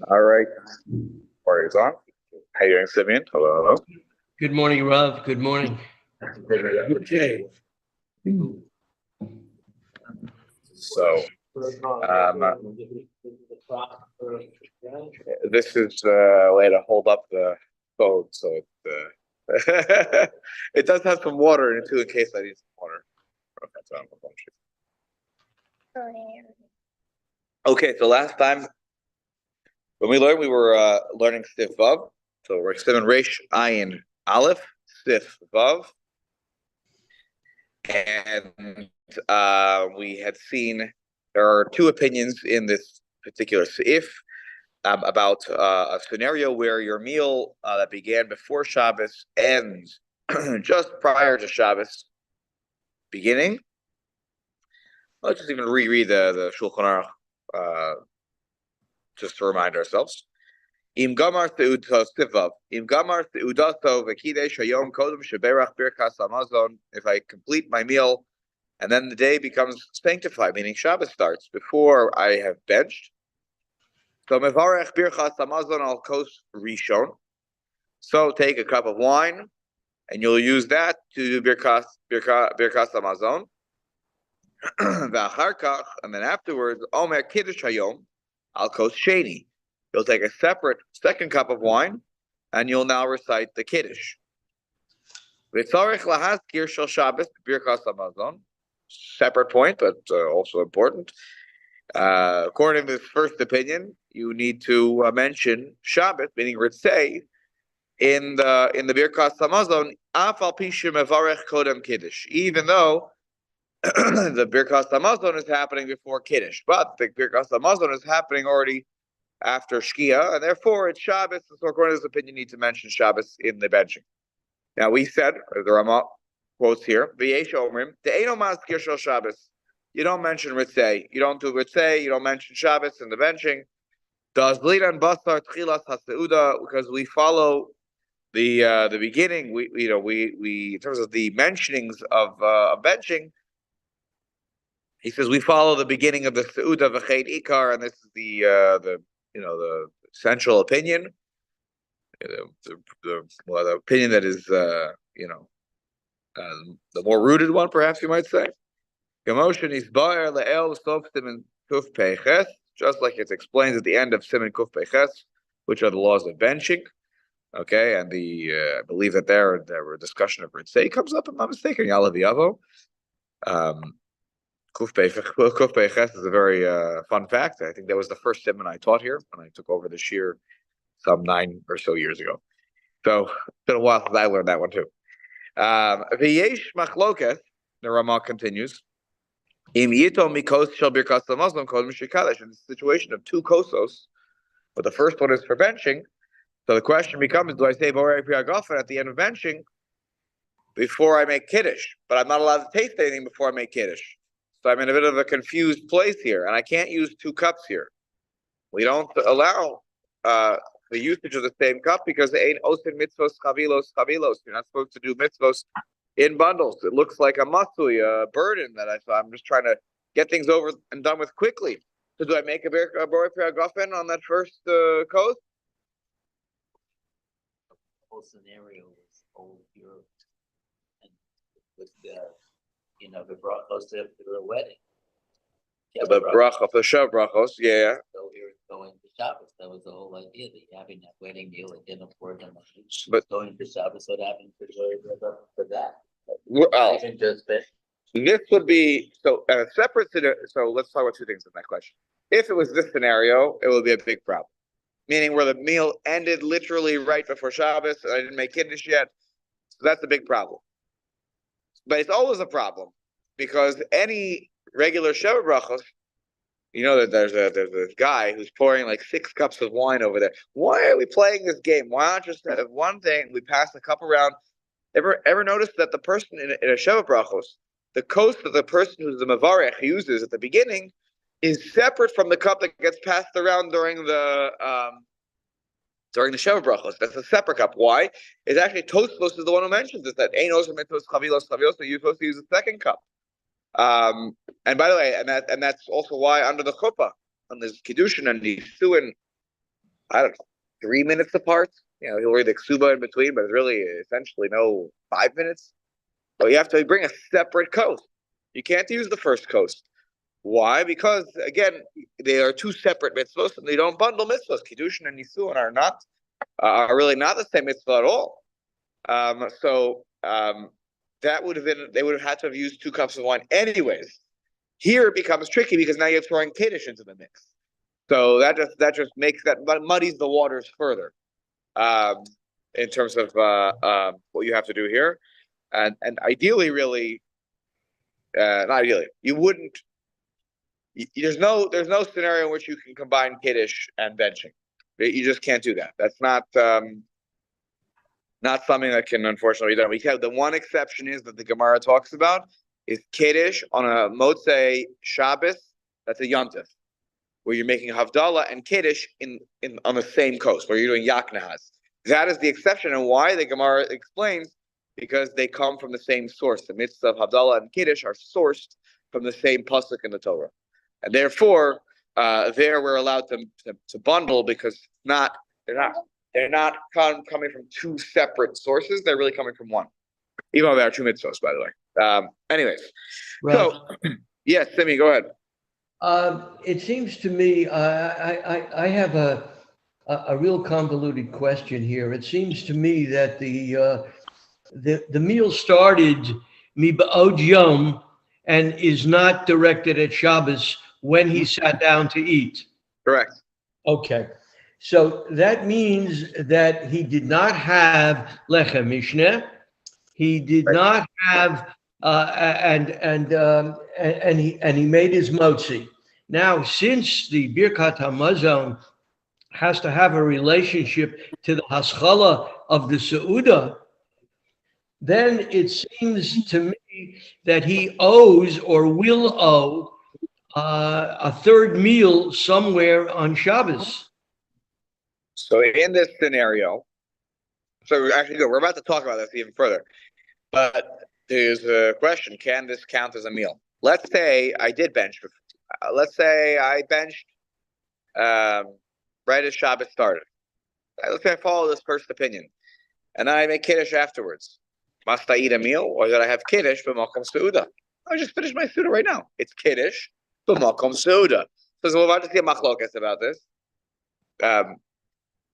All right. Warriors on. How you doing, Simeon? Hello, Good morning, Rav. Good morning. Okay. So, this is a way to hold up the phone, so it it does have some water in it too, in case I need some water. Okay, so last time when we learned, we were learning Sif Vav. So we're Simon Resh Ayin Aleph Sif Vav, and we had seen there are two opinions in this particular Sif about a scenario where your meal that began before Shabbos ends just prior to Shabbos beginning. Let's just even reread the Shulchan Aruch just to remind ourselves. Im gamar seudato sivav. Im gamar seudato v'kidesh hayom kodem sheberach birkas hamazon. If I complete my meal, and then the day becomes sanctified, meaning Shabbos starts before I have benched. So mevarech birkas hamazon al kos rishon. So take a cup of wine, and you'll use that to do birkas hamazon. V'achar kach, and then afterwards, omer kiddush hayom al kos sheni. You'll take a separate second cup of wine, and you'll now recite the Kiddush. Separate point, but also important. According to this first opinion, you need to mention Shabbat, meaning Ritzei, in the Birkas Hamazon, Afal Pishim Mevarech Kodem Kiddush, even though the Birkas Hamazon is happening before Kiddush, but the Birkas Hamazon is happening already after Shkia, and therefore it's Shabbos. So according to this opinion, you need to mention Shabbos in the benching. Now we said, the Rama quotes here, V'yesh omrim, de'eno mazkir shel Shabbos. You don't mention Ritzei. You don't do Ritzei. You don't mention Shabbos in the benching. Does lidan basar tchilas haseuda, because we follow the beginning. We in terms of the mentionings of benching. He says we follow the beginning of the Seuda v'cheid ikar, and this is the central opinion, the opinion that is the more rooted one, perhaps you might say. Just like it's explained at the end of Siman Kuf Peches, which are the laws of benching. Okay, and I believe that there were discussion of Ritzei comes up, if I'm not mistaken, Yalav Yavo. Kuf Peches is a very fun fact. I think that was the first Siman I taught here when I took over this year some 9 or so years ago. So it's been a while since I learned that one too. V'yesh machloket, the Ramah continues, im yito mikos shel birkas hamazon kodem shekadesh. In the situation of two kosos, but the first one is for benching. So the question becomes, do I say borei priagafen at the end of benching before I make kiddush? But I'm not allowed to taste anything before I make kiddush. So I'm in a bit of a confused place here, and I can't use 2 cups here. We don't allow the usage of the same cup because they ain't osin mitzvos chavilos. You're not supposed to do mitzvos in bundles. It looks like a matzui, a burden that I'm just trying to get things over and done with quickly. So do I make a borei priagafen on that first coast? The whole scenario was old Europe, and with the brachos to the wedding. Yeah, the bracha, the shav brachos, yeah. So we were going to Shabbos. That was the whole idea, that you're having that wedding meal at dinner for them. But going to Shabbos, what happened for that? Well, Even just this would be so separate. So let's talk about 2 things in that question. If it was this scenario, it would be a big problem. Meaning where the meal ended literally right before Shabbos, and I didn't make Kiddush yet. So that's a big problem. But it's always a problem because any regular Sheva brachos, that there's a guy who's pouring like 6 cups of wine over there. Why are we playing this game? Why not just have one thing? We pass the cup around. Ever notice that the person in a Sheva brachos, the coast that the person who's the mavarech uses at the beginning is separate from the cup that gets passed around during the Sheva brachos. That's a separate cup. Why? It's actually Tosfos is the one who mentions it, that ain't osir mitzvos chavilos, so you're supposed to use the second cup. And by the way, that's also why under the chuppah, on this kiddushin and nisuin, I don't know, 3 minutes apart. He'll read the ksuba in between, but it's really essentially no 5 minutes. So you have to bring a separate coast. You can't use the first coast. Why? Because again, they are two separate mitzvahs, and they don't bundle mitzvahs. Kiddushin and nisuin are really not the same mitzvah at all. That would have been, they would have had to have used 2 cups of wine anyways. Here it becomes tricky because now you're throwing kiddush into the mix. So that just muddies the waters further, in terms of what you have to do here, and ideally, really, not ideally, you wouldn't. There's no scenario in which you can combine kiddush and benching. You just can't do that. That's not something that can unfortunately be done. We have the one exception is that the Gemara talks about is kiddush on a motzei Shabbos. That's a yontif, where you're making havdalah and kiddush on the same coast, where you're doing yaknahas. That is the exception, and why the Gemara explains, because they come from the same source. The mitzvah of havdalah and kiddush are sourced from the same pasuk in the Torah, and therefore, there we're allowed to bundle because they're not coming from 2 separate sources. They're really coming from one, even though they are 2 mitzvahs, by the way. Anyways, Ralph, so yes, Simi, go ahead. it seems to me I have a real convoluted question here. It seems to me that the meal started miba'od yom and is not directed at Shabbos when he sat down to eat. Correct. Okay. So that means that he did not have lechem mishneh. He did not have, and he made his motzi. Now, since the Birkat HaMazon has to have a relationship to the haschala of the Seudah, then it seems to me that he owes or will owe a third meal somewhere on Shabbos. So in this scenario, we're about to talk about this even further, but there's a question: can this count as a meal? Let's say I did bench. Let's say I benched right as Shabbos started. Let's say I follow this first opinion, and then I make kiddush afterwards. Must I eat a meal, or did I have kiddush b'makom seuda? I just finished my seuda right now. It's kiddush b'makom seuda. So we're about to see a machlokas about this.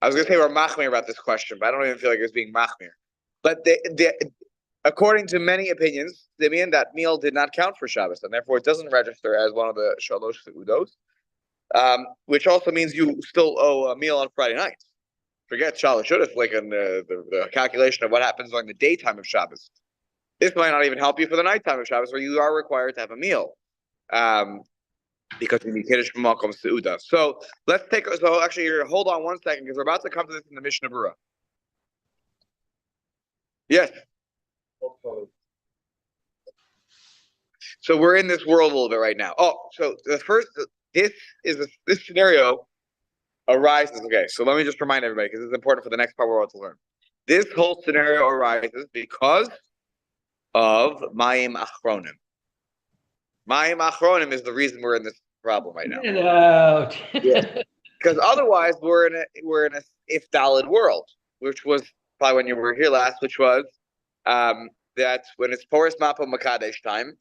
I was going to say we're machmir about this question, but I don't even feel like it's being machmir. But according to many opinions, they mean that meal did not count for Shabbos, and therefore it doesn't register as one of the shalosh seudos, which also means you still owe a meal on Friday night. Forget shalosh seudos, like in the calculation of what happens during the daytime of Shabbos. This might not even help you for the nighttime of Shabbos, where you are required to have a meal. Because we need kiddush from Malcolm Seuda. So actually, hold on 1 second, because we're about to come to this in the Mishnah Berurah. Yes. So we're in this world a little bit right now. So this scenario arises. Okay, so let me just remind everybody, because this is important for the next part we're about to learn. This whole scenario arises because of Mayim Achronim. Mayim Achronim is the reason we're in this problem right now. Get out. Yeah. Because otherwise we're in a if dalid world, which was probably when you were here last, which was that when it's Poris Mapo Makadesh time.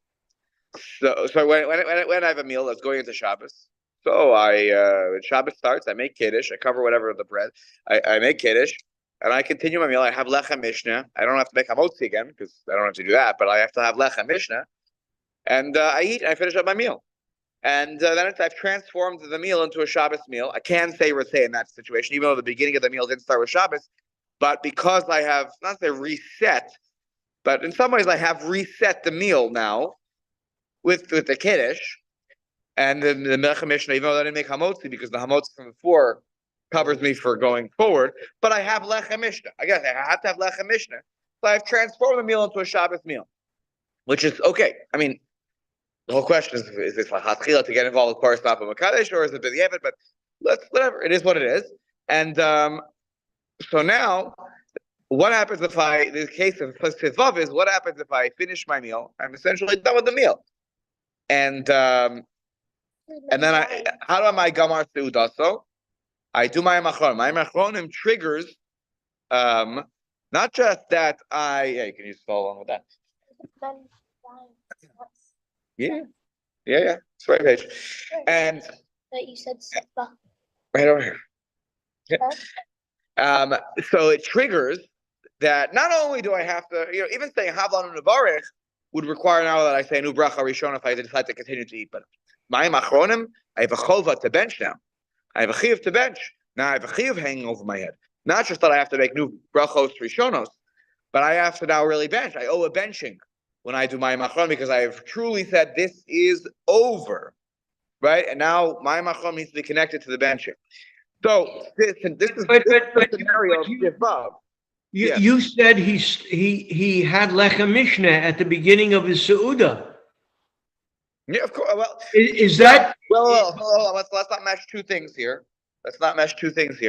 So when I have a meal that's going into Shabbos, so when Shabbos starts, I make kiddush, I cover whatever the bread, I make kiddush, and I continue my meal. I have lechem mishnah. I don't have to make hamotzi again because I don't have to do that, but I have to have lechem mishnah. And I eat, and I finish up my meal. And then I've transformed the meal into a Shabbos meal. I can say Ratzeh in that situation, even though the beginning of the meal didn't start with Shabbos. But because I have, not say reset, but in some ways I have reset the meal now with the Kiddush and the Melech Mishnah, even though I didn't make Hamotzi, because the Hamotzi from before covers me for going forward. But I have Lechem Mishnah. I guess I have to have Lechem Mishnah. So I've transformed the meal into a Shabbos meal, which is okay. I mean, the whole question is this Hatchila to get involved with Paras Napa Makadesh, or is it B'diavad? But whatever, it is what it is. And so now, what happens if the case of Vav is, what happens if I finish my meal? I'm essentially done with the meal. And then how do I gamar seuda? So I do my machron. My machronim triggers, not just that you can use follow along with that. Yeah. It's right page. And that you said right over here. Yeah. So it triggers that not only do I have to, even saying Havlan and Nevarech would require now that I say Nu Bracha Rishon if I decide to continue to eat. But my Machronim, I have a chova to bench now. I have a chiv to bench. Now I have a chiv hanging over my head. Not just that I have to make Nu Brachos Rishonos, but I have to now really bench. I owe a benching when I do my Machronim because I have truly said this is over. Right? And now my Machronim needs to be connected to the benching. So this is the scenario above. You said he had lechem mishneh at the beginning of his seuda. Yeah, of course. Well, is that well? Let's not mesh two things here.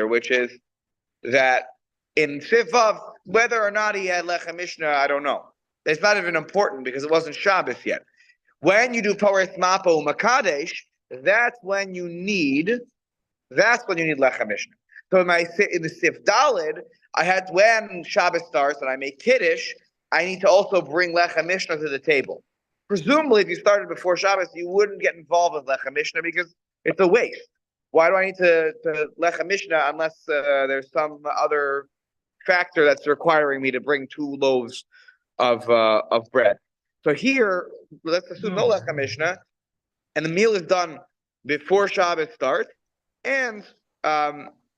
Which is that in Sivav, whether or not he had lechem mishneh, I don't know. It's not even important because it wasn't Shabbos yet. When you do Paris Mapo Makadesh, that's when you need lechem mishneh. So in the Sif Dalid, I had when Shabbos starts and I make Kiddush, I need to also bring lechem mishneh to the table. Presumably, if you started before Shabbos, you wouldn't get involved with lechem mishneh because it's a waste. Why do I need to lechem mishneh unless there's some other factor that's requiring me to bring 2 loaves of bread? So here, let's assume no lechem mishneh, and the meal is done before Shabbos starts, and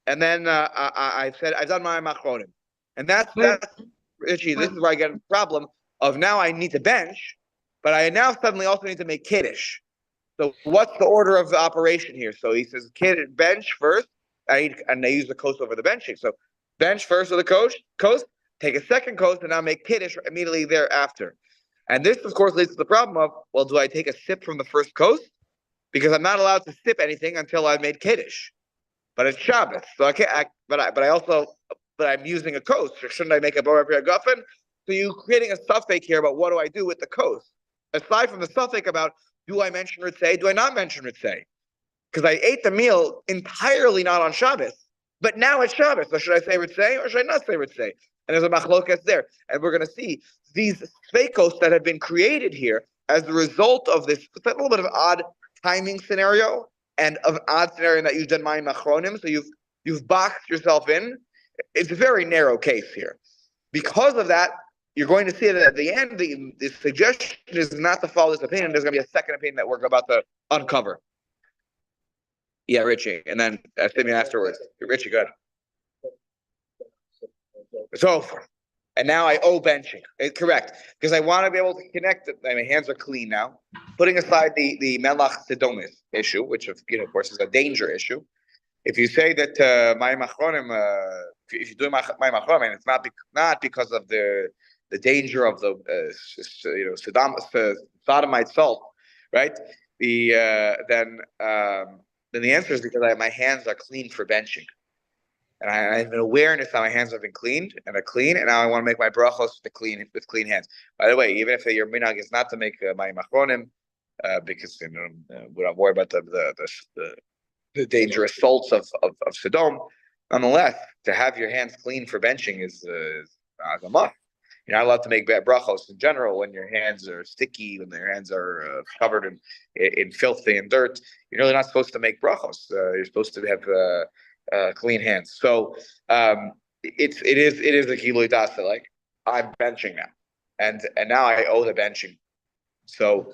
then I've done my machronim, and that's Richie. This is where I get a problem of now I need to bench, but I now suddenly also need to make kiddush. So what's the order of the operation here? So he says bench first. I use the coast over the benching. So bench first with the coast, take a second coast, and now make kiddush immediately thereafter. And this, of course, leads to the problem of, well, do I take a sip from the first coast? Because I'm not allowed to sip anything until I've made kiddush. But it's Shabbos, so I can't. But I'm using a coast. Or shouldn't I make a borer guffin? So you're creating a suffix here about what do I do with the coast? Aside from the suffix about do I mention Ritzei, do I not mention Ritzei? Because I ate the meal entirely not on Shabbos, but now it's Shabbos. So should I say Ritzei or should I not say Ritzei? And there's a machlokas there, and we're going to see these sveikos that have been created here as a result of this. It's a little bit of an odd timing scenario. And of an odd scenario that you've done my machronim, so you've boxed yourself in. It's a very narrow case here. Because of that, you're going to see that at the end, the suggestion is not to follow this opinion. There's going to be a second opinion that we're about to uncover. Yeah, Richie, and then Simeon afterwards. Richie, good. It's over. And now I owe benching. Correct. Because I want to be able to connect it. My hands are clean now. Putting aside the melach sedomis issue, which of course is a danger issue. If you say that my machronim, if you do my machronim, it's not because of the danger of the sodomite salt, right? Then the answer is because my hands are clean for benching. And I have an awareness that my hands have been cleaned and are clean, and now I want to make my brachos with clean hands. By the way, even if your minhag is not to make my machronim, because we don't worry about the dangerous salts of Sodom, nonetheless, to have your hands clean for benching is a must. You're not allowed to make bad brachos in general when your hands are sticky, when your hands are covered in filthy and dirt. You're really not supposed to make brachos. You're supposed to have clean hands. So it is a kilui dasa. Like I'm benching now, and now I owe the benching. So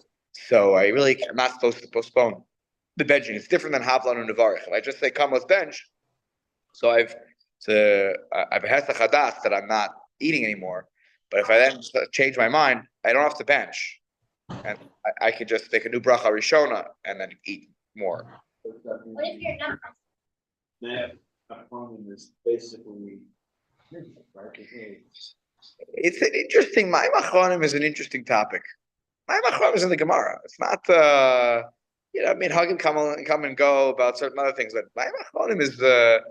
I really am not supposed to postpone the benching. It's different than havlan and nevarich. If I just say come with bench, so I've a hesach hadas that I'm not eating anymore. But if I then change my mind, I don't have to bench, and I could just take a new bracha rishona and then eat more. What if you're not? Is basically it's an interesting. My machronim is an interesting topic. My machronim is in the Gemara. It's not. Hagim come and go about certain other things, but my machronim is there's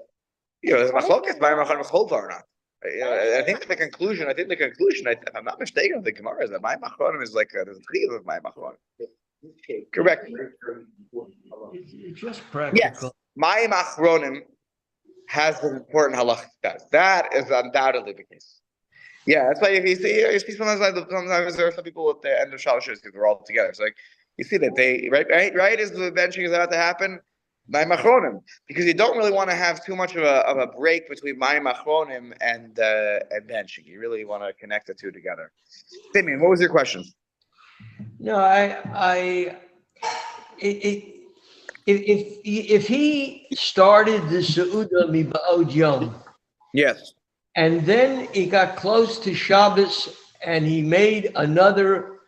machlokas. My machronim is chova or not. I think the conclusion. If I'm not mistaken, of the Gemara is that my machronim is like there's a chiv of my machronim. Correct. It's just Yes, practical. Mayim Achronim has an important halachic status. That is undoubtedly the case. Yeah, that's why if you see sometimes there are some people at the end of Shalosh because they're all together. It's like you see that they right as the benching is about to happen, Mayim Achronim, because you don't really want to have too much of a break between Mayim Achronim and benching. You really want to connect the two together. Simeon, what was your question? No, if he started the Seudah Miba'od Yom, Yes. and then he got close to Shabbos and he made another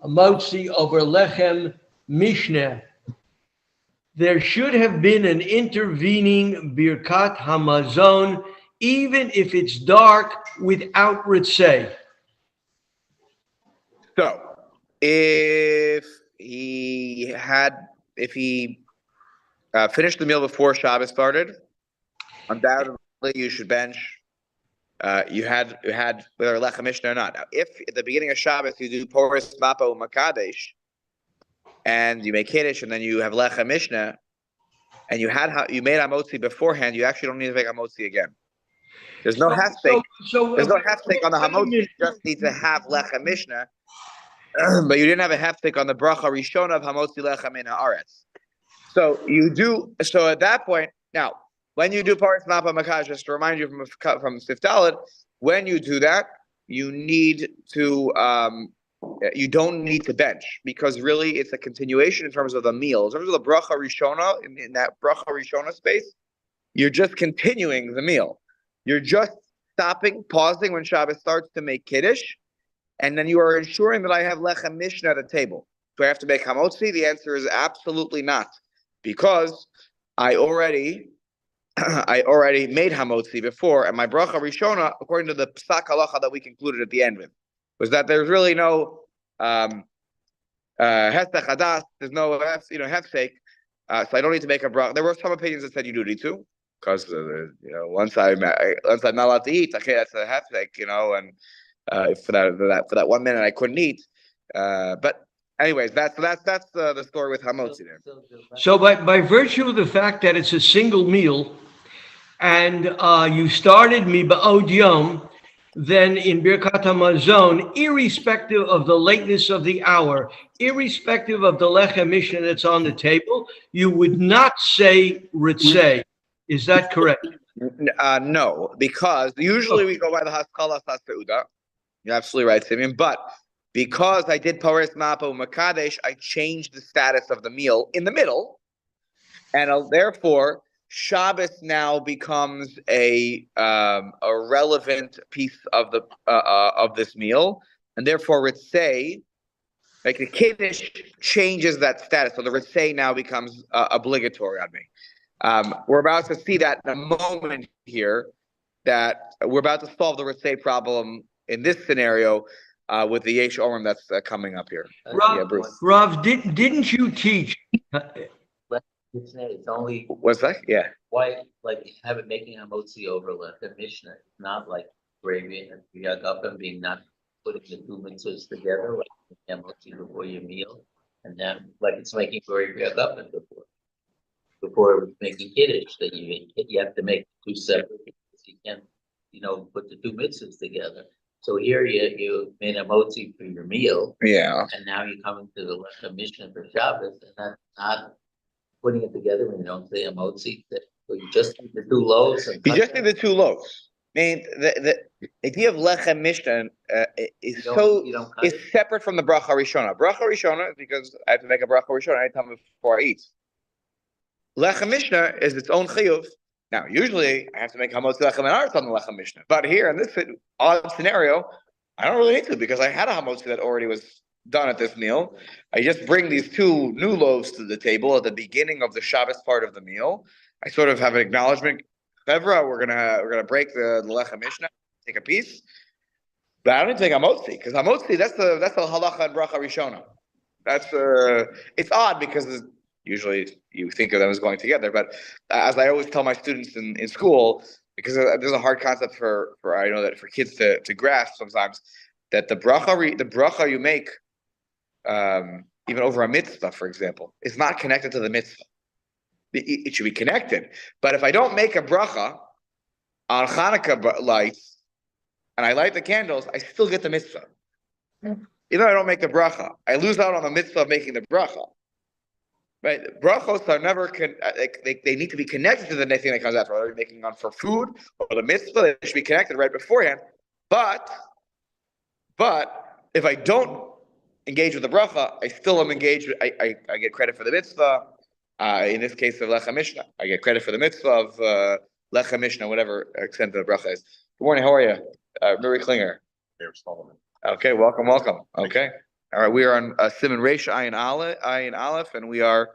motzi over Lechem Mishneh, there should have been an intervening Birkat Hamazon, even if it's dark, without Ritzeh. So, if he finished the meal before Shabbos started, undoubtedly you should bench. You had whether Lechem Mishnah or not. Now, if at the beginning of Shabbos you do Poris Mapo Makadesh, and you make Kiddush, and then you have Lechem Mishnah, and you made Hamotzi beforehand, you actually don't need to make Hamotzi again. There's no hefsek. There's no hefsek on the Hamotzi. You just need to have Lechem Mishnah. But you didn't have a hefsek on the bracha rishona of hamotzi lechem min haaretz. So you do. So at that point, now when you do paris mapa makash, just to remind you from Siftalid, when you do that, you need to you don't need to bench, because really it's a continuation in terms of the meal. In terms of the bracha rishona, in that bracha rishona space, you're just continuing the meal. You're just pausing when Shabbos starts to make kiddush. And then you are ensuring that I have Lechem Mishnah at the table. Do I have to make Hamotzi? The answer is absolutely not, because I already made Hamotzi before, and my bracha Rishona, according to the Psak Halacha that we concluded at the end with, was that there's really no Hestech Hadas, there's no hefsek, so I don't need to make a bracha. There were some opinions that said you do need to, because once I'm not allowed to eat, okay, that's a hefsek, and for that 1 minute I couldn't eat, but anyways, that's the story with Hamotzi there. So by virtue of the fact that it's a single meal, and you started Miba'od Yom, then in Birkat Hamazon, irrespective of the lateness of the hour, irrespective of the Lechem Mishnah that's on the table, you would not say Ritzeh. Is that correct? No, because usually we go by the Haskalah Saseuda. You're absolutely right, Simeon. But because I did Paris Mapo Makadesh, I changed the status of the meal in the middle, and therefore Shabbos now becomes a relevant piece of the of this meal, and therefore Ritzeh, like the Kiddush, changes that status. So the Ritzeh now becomes obligatory on me. We're about to see that in a moment here, that we're about to solve the Ritzeh problem in this scenario with the Yesh Orim that's coming up here. Rav, didn't you teach? It's only. What's that? Yeah. Why, have it making Hamotzi over Lechem Mishnah? It's not like gravy and Yagapim being not putting the two mitzvahs together, like Hamotzi before your meal, and then it's making gravy Yagapim before it was making Kiddush, that you have to make two separate. You can't, put the two mitzvahs together. So here you made a motzi for your meal, and now you come into the Lechem Mishnah for Shabbos, and that's not putting it together when you don't say a motzi. So you just need the two loaves. You just need the two loaves. I mean, the idea of Lechem Mishnah is separate from the Bracha Rishona. Bracha Rishona is because I have to make a Bracha Rishona anytime before I eat. Lechem Mishnah is its own chiyuv. Now, usually I have to make Hamotzi Lechem and Aretz on the Lechem Mishnah. But here in this odd scenario, I don't really need to, because I had a Hamotzi that already was done at this meal. I just bring these two new loaves to the table at the beginning of the Shabbos part of the meal. I sort of have an acknowledgement. Chevra, we're gonna break the Lechem Mishnah, take a piece. But I don't need to make Hamotzi, because Hamotzi, that's the halacha and bracha rishona. That's it's odd because usually you think of them as going together, but as I always tell my students in school, because there's a hard concept for I know that for kids to grasp sometimes, that the bracha you make even over a mitzvah, for example, is not connected to the mitzvah. It should be connected. But if I don't make a bracha on Hanukkah lights and I light the candles, I still get the mitzvah. Even though I don't make the bracha, I lose out on the mitzvah of making the bracha. Right? Brachos are never they need to be connected to the next thing that comes after. Whether you're making on for food or the mitzvah, they should be connected right beforehand. But if I don't engage with the bracha, I still am engaged with, I get credit for the mitzvah. In this case of Lecha Mishnah, I get credit for the mitzvah of Lecha Mishnah, whatever extent the bracha is. Good morning, how are you? Murray Klinger. Okay, welcome. Okay. All right, we are on Simon Reish Ayin Aleph, and we are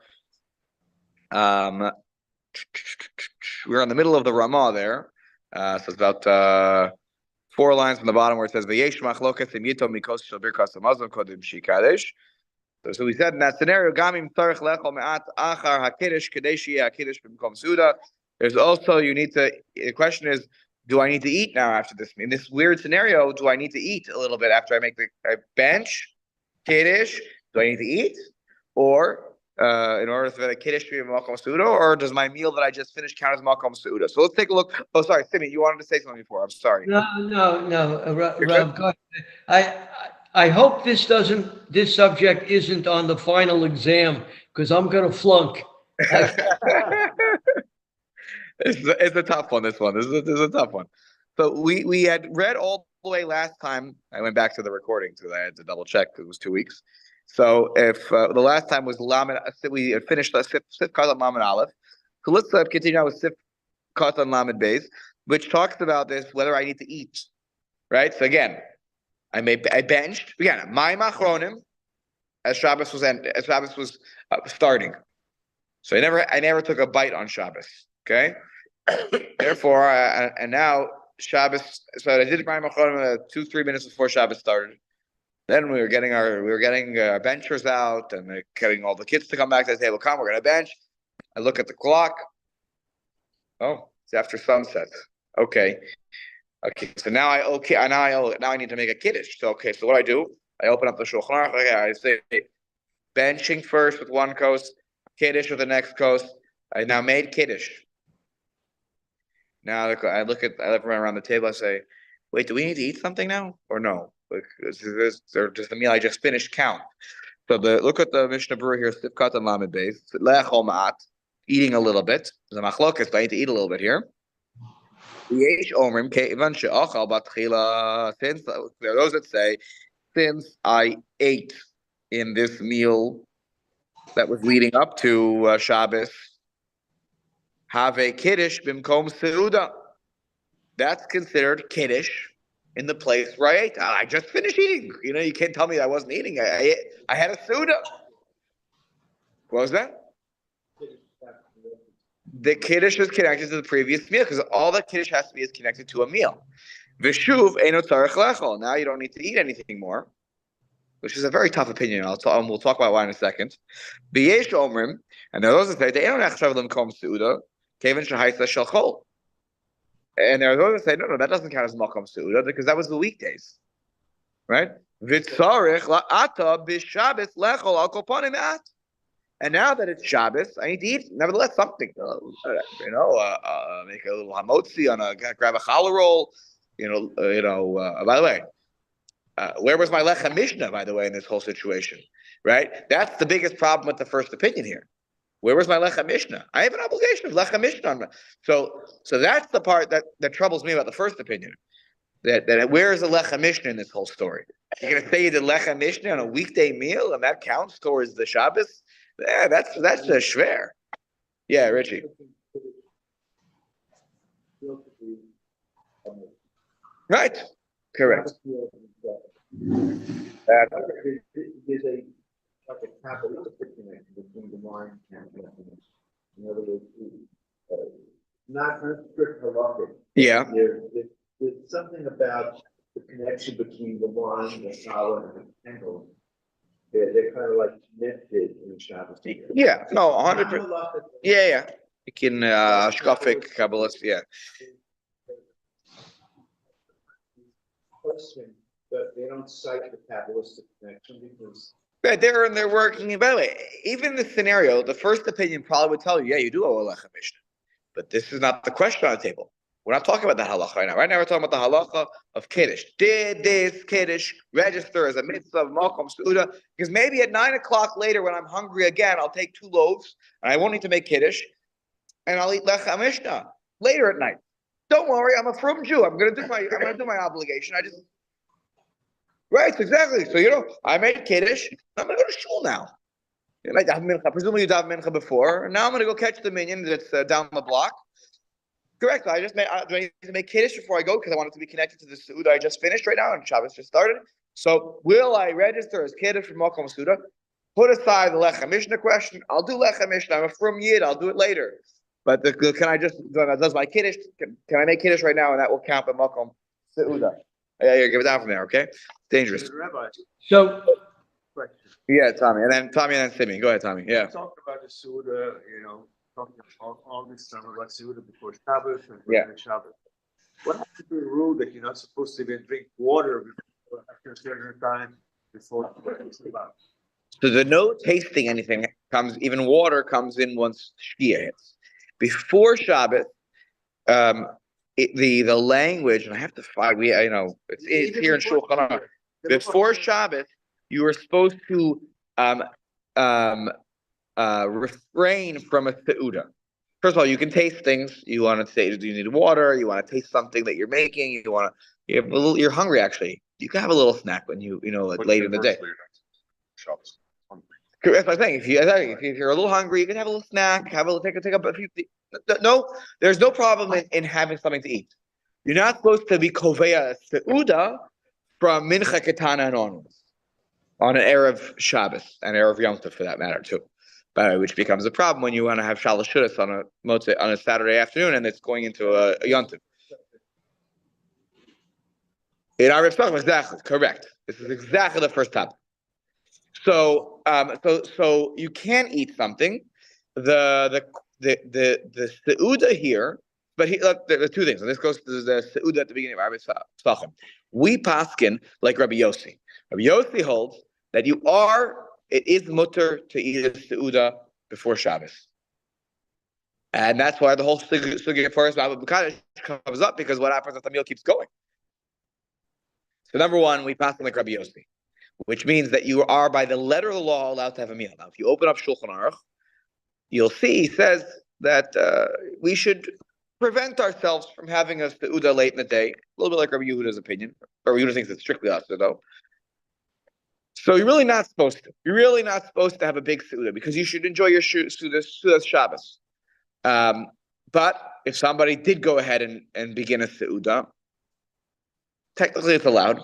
we're in the middle of the Ramah there. So it's about 4 lines from the bottom where it says V'yesh machlokas im yitom mikos shel birkas hamazon kodim shikadesh. So we said in that scenario, Gamim Tarich Lechol Me'at Achar HaKiddush Kadeshi HaKiddush B'Mkom Suda. There's also, the question is, do I need to eat now after this? In this weird scenario, do I need to eat a little bit after I make the bench Kiddush? Do I need to eat? Or, in order for the Kiddush to be B'Mkom Suda, or does my meal that I just finished count as B'Mkom Suda? So let's take a look. Oh, sorry, Simi, you wanted to say something before. I'm sorry. No, Rav, go ahead. I hope this subject isn't on the final exam, because I'm going to flunk. It's a tough one. This one. This is a tough one. So we had read all the way last time. I went back to the recording because I had to double check. It was 2 weeks. So if the last time was Lamed, we had finished Sif Katan Lamed Aleph. So let's continue now with Sif Katan Lamed Beis, which talks about this whether I need to eat. Right. So again, I benched again. My machronim as Shabbos was starting. So I never took a bite on Shabbos. Okay. Therefore, and now Shabbos. So I did my machronim 2-3 minutes before Shabbos started. Then we were getting our benchers out and getting all the kids to come back to the table. Come, we're gonna bench. I look at the clock. Oh, it's after sunset. Okay. So now I need to make a kiddush. So so what I do? I open up the Shulchan Aruch. Okay, I say benching first with one coast, kiddush with the next coast. I now made kiddush. Now I look around the table. I say, wait, do we need to eat something now or no? Or does the meal I just finished count? So look at the Mishnah Berurah here, Sif Katan Lamed Beis, Lechol Ma'at, eating a little bit. There's a machlokas, but I need to eat a little bit here. Since there are those that say, since I ate in this meal that was leading up to Shabbos, have a kiddush bimkom seuda. That's considered kiddush in the place where I ate. I just finished eating. You can't tell me I wasn't eating. I had a seuda. What was that? The kiddush is connected to the previous meal because all that kiddush has to be is connected to a meal. Vishuv eino tzarich lechol. Now you don't need to eat anything more, which is a very tough opinion. We'll talk about why in a second. V'yesh omrim, and there are those that say they don't achshav l'mkom seuda kevin shehaisa shalchol. And there are those that say no, that doesn't count as makom seuda because that was the weekdays, right? V'tzarich la'ata b'Shabbos lechol al kopanim at. And now that it's Shabbos, I need to eat, nevertheless, something. Make a little hamotzi grab a challah roll. By the way, where was my lechem mishnah? By the way, in this whole situation, right? That's the biggest problem with the first opinion here. Where was my lechem mishnah? I have an obligation of lechem mishnah. So that's the part that troubles me about the first opinion. That where is the lechem mishnah in this whole story? You're going to say you did lechem mishnah on a weekday meal, and that counts towards the Shabbos? Yeah, that's a shver. Yeah, Richie. Right. Correct. There's a capital connection between the wine and the in other words, not strict halakhic. Yeah. There's something about the connection between the wine, the challah, and the candle. They're kind of like connected in Shabbos. Yeah, no, 100%. Yeah. You can shkafik kabbalist, yeah. But they don't cite the Kabbalistic connection because Right, they're working. And by the way, even in this scenario, the first opinion probably would tell you, yeah, you do owe a lechem mishnah. But this is not the question on the table. We're not talking about the halacha right now. Right now, we're talking about the halacha of kiddush. Did this kiddush register as a mitzvah of malcham seuda? Because maybe at 9 o'clock later, when I'm hungry again, I'll take 2 loaves and I won't need to make kiddush, and I'll eat lechem mishnah later at night. Don't worry, I'm a frum Jew. I'm gonna do my obligation. Right, exactly. So I made kiddush. I'm gonna go to shul now. Presumably you daven mincha before. And now I'm gonna go catch the minion that's down the block. Correct. Do I need to make kiddush before I go because I want it to be connected to the seuda I just finished right now and Shabbos just started. So will I register as kiddush for Makom Seuda? Put aside the lechem mishnah question. I'll do lechem mishnah. I'm a frum yid. I'll do it later. But can I just does my kiddush? Can I make kiddush right now and that will count the Makom Seuda? Yeah, give it down from there. Okay, dangerous. So, Question. Yeah, Tommy, and then Simi. Go ahead, Tommy. Yeah. Talked about the Suda, talking all this time about Suda before Shabbos and Shabbos. What happens to the rule that you're not supposed to even drink water after a certain time before Shabbat? So the no tasting anything even water comes in once Shkia hits. Before Shabbos, the language, and I have to find, it's here in Shulchan Aruch. Before Shabbos, you are supposed to refrain from a seuda. First of all, you can taste things. You want to say, do you need water? You want to taste something that you're making. You're hungry actually. You can have a little snack when late in the day. That's what I'm saying. If you're a little hungry, you can have a little snack. Take up a few. No, there's no problem in having something to eat. You're not supposed to be koveya seuda from mincha ketana and onwards. On an Erev Shabbos and Erev Yom Tov for that matter too, which becomes a problem when you want to have Shalosh Shudas on a Saturday afternoon and it's going into a Yom Tov. In our Rebbe, exactly correct. This is exactly the first topic. So you can eat something. The seuda here, but there are 2 things, and this goes to the seuda at the beginning of our Rebbe. We paskin like Rabbi Yossi. Rabbi Yossi holds that it is mutter to eat a seuda before Shabbos. And that's why the whole sugya forest comes up, because what happens if the meal keeps going? So number 1, we pass like Rabbi Yossi, which means that you are by the letter of the law allowed to have a meal. Now, if you open up Shulchan Aruch, you'll see he says that we should prevent ourselves from having a seuda late in the day, a little bit like Rabbi Yehuda's opinion. Rabbi Yehuda thinks it's strictly usher though. So you're really not supposed to. You're really not supposed to have a big seuda because you should enjoy your seuda Shabbos. But if somebody did go ahead and begin a seuda, technically it's allowed.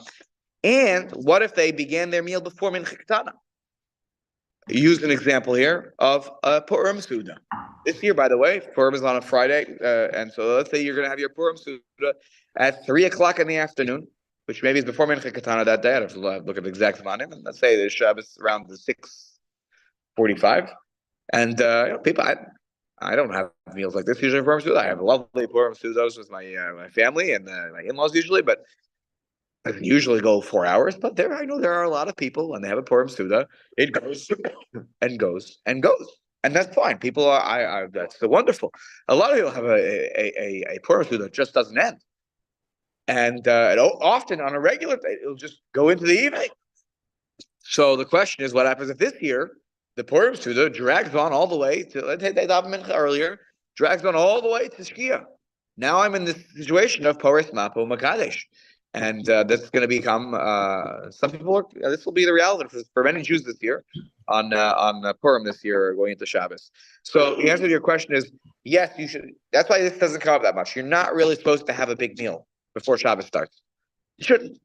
And what if they began their meal before mincha ketana? Use an example here of a Purim seuda. This year, by the way, Purim is on a Friday, and so let's say you're going to have your Purim seuda at 3 o'clock in the afternoon, which maybe is before mincha ketana that day. I have to look at the exact time. And let's say the Shabbos around the 6:45, and people, I don't have meals like this usually for Purim seuda. I have lovely Purim seudas with my family and my in-laws usually, but I usually go 4 hours. But I know there are a lot of people when they have a Purim seuda, it goes and goes and goes. And that's fine. People that's wonderful. A lot of people have a Purim seuda that just doesn't end. And often on a regular day, it'll just go into the evening. So the question is, what happens if this year the Purim seuda drags on all the way to, let's say they daven mincha earlier, drags on all the way to Shkia. Now I'm in this situation of Poris Mapo Makadesh. And that's going to become, some people this will be the reality for many Jews this year on Purim this year going into Shabbos. So the answer to your question is, yes, you should. That's why this doesn't come up that much. You're not really supposed to have a big meal before Shabbos starts. You shouldn't.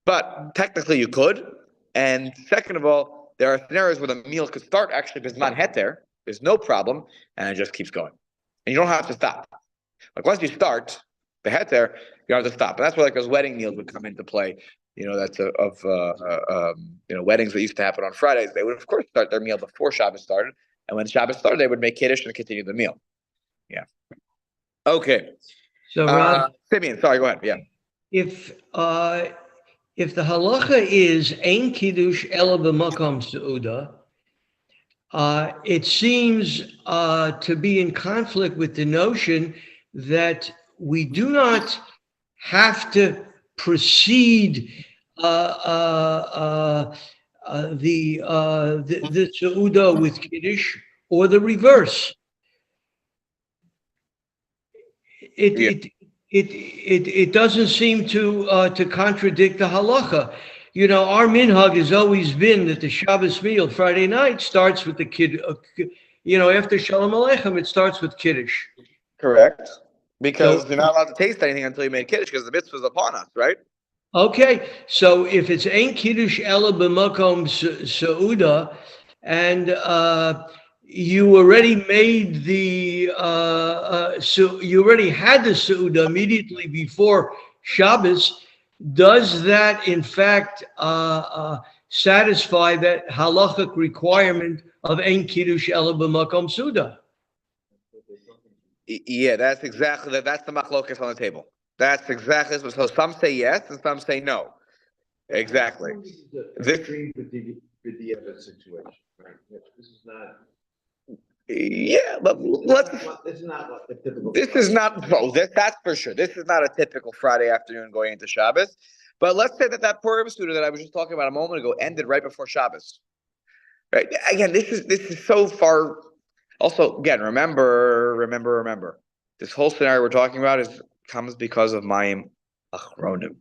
But technically you could. And second of all, there are scenarios where the meal could start actually bisman heter. There's no problem. And it just keeps going. And you don't have to stop. Like once you start the heter, you don't have to stop. And that's where like those wedding meals would come into play. That's weddings that used to happen on Fridays. They would of course start their meal before Shabbos started. And when Shabbos started, they would make kiddush and continue the meal. Yeah. Okay. So Rob, Simeon, sorry, go ahead. Yeah. if if the halacha is ein kiddush ela b'makom seuda, it seems to be in conflict with the notion that we do not have to precede the seuda with kiddush or the reverse. It doesn't seem to contradict the halacha. You know, our minhag has always been that the Shabbos meal Friday night starts with the after Shalom Aleichem, it starts with Kiddush. Correct. Because So, you're not allowed to taste anything until you made Kiddush, because the mitzvah is upon us, right? okay, so if it's Ein Kiddush Ela B'Makom Seuda, and you already made so you already had the Seuda immediately before Shabbos, does that in fact satisfy that halachic requirement of Ein Kiddush Ela B'Makom Seuda? Yeah, that's exactly that's the machlokas on the table. That's exactly so. Some say yes and some say no. Exactly. This situation, right? This is not. Yeah, but let's. This is not like the typical. This is not. No, that's for sure. This is not a typical Friday afternoon going into Shabbos. But let's say that Purim student that I was just talking about a moment ago ended right before Shabbos. Right. Again, this is so far. Also, again, remember. This whole scenario we're talking about comes because of Mayim Achronim.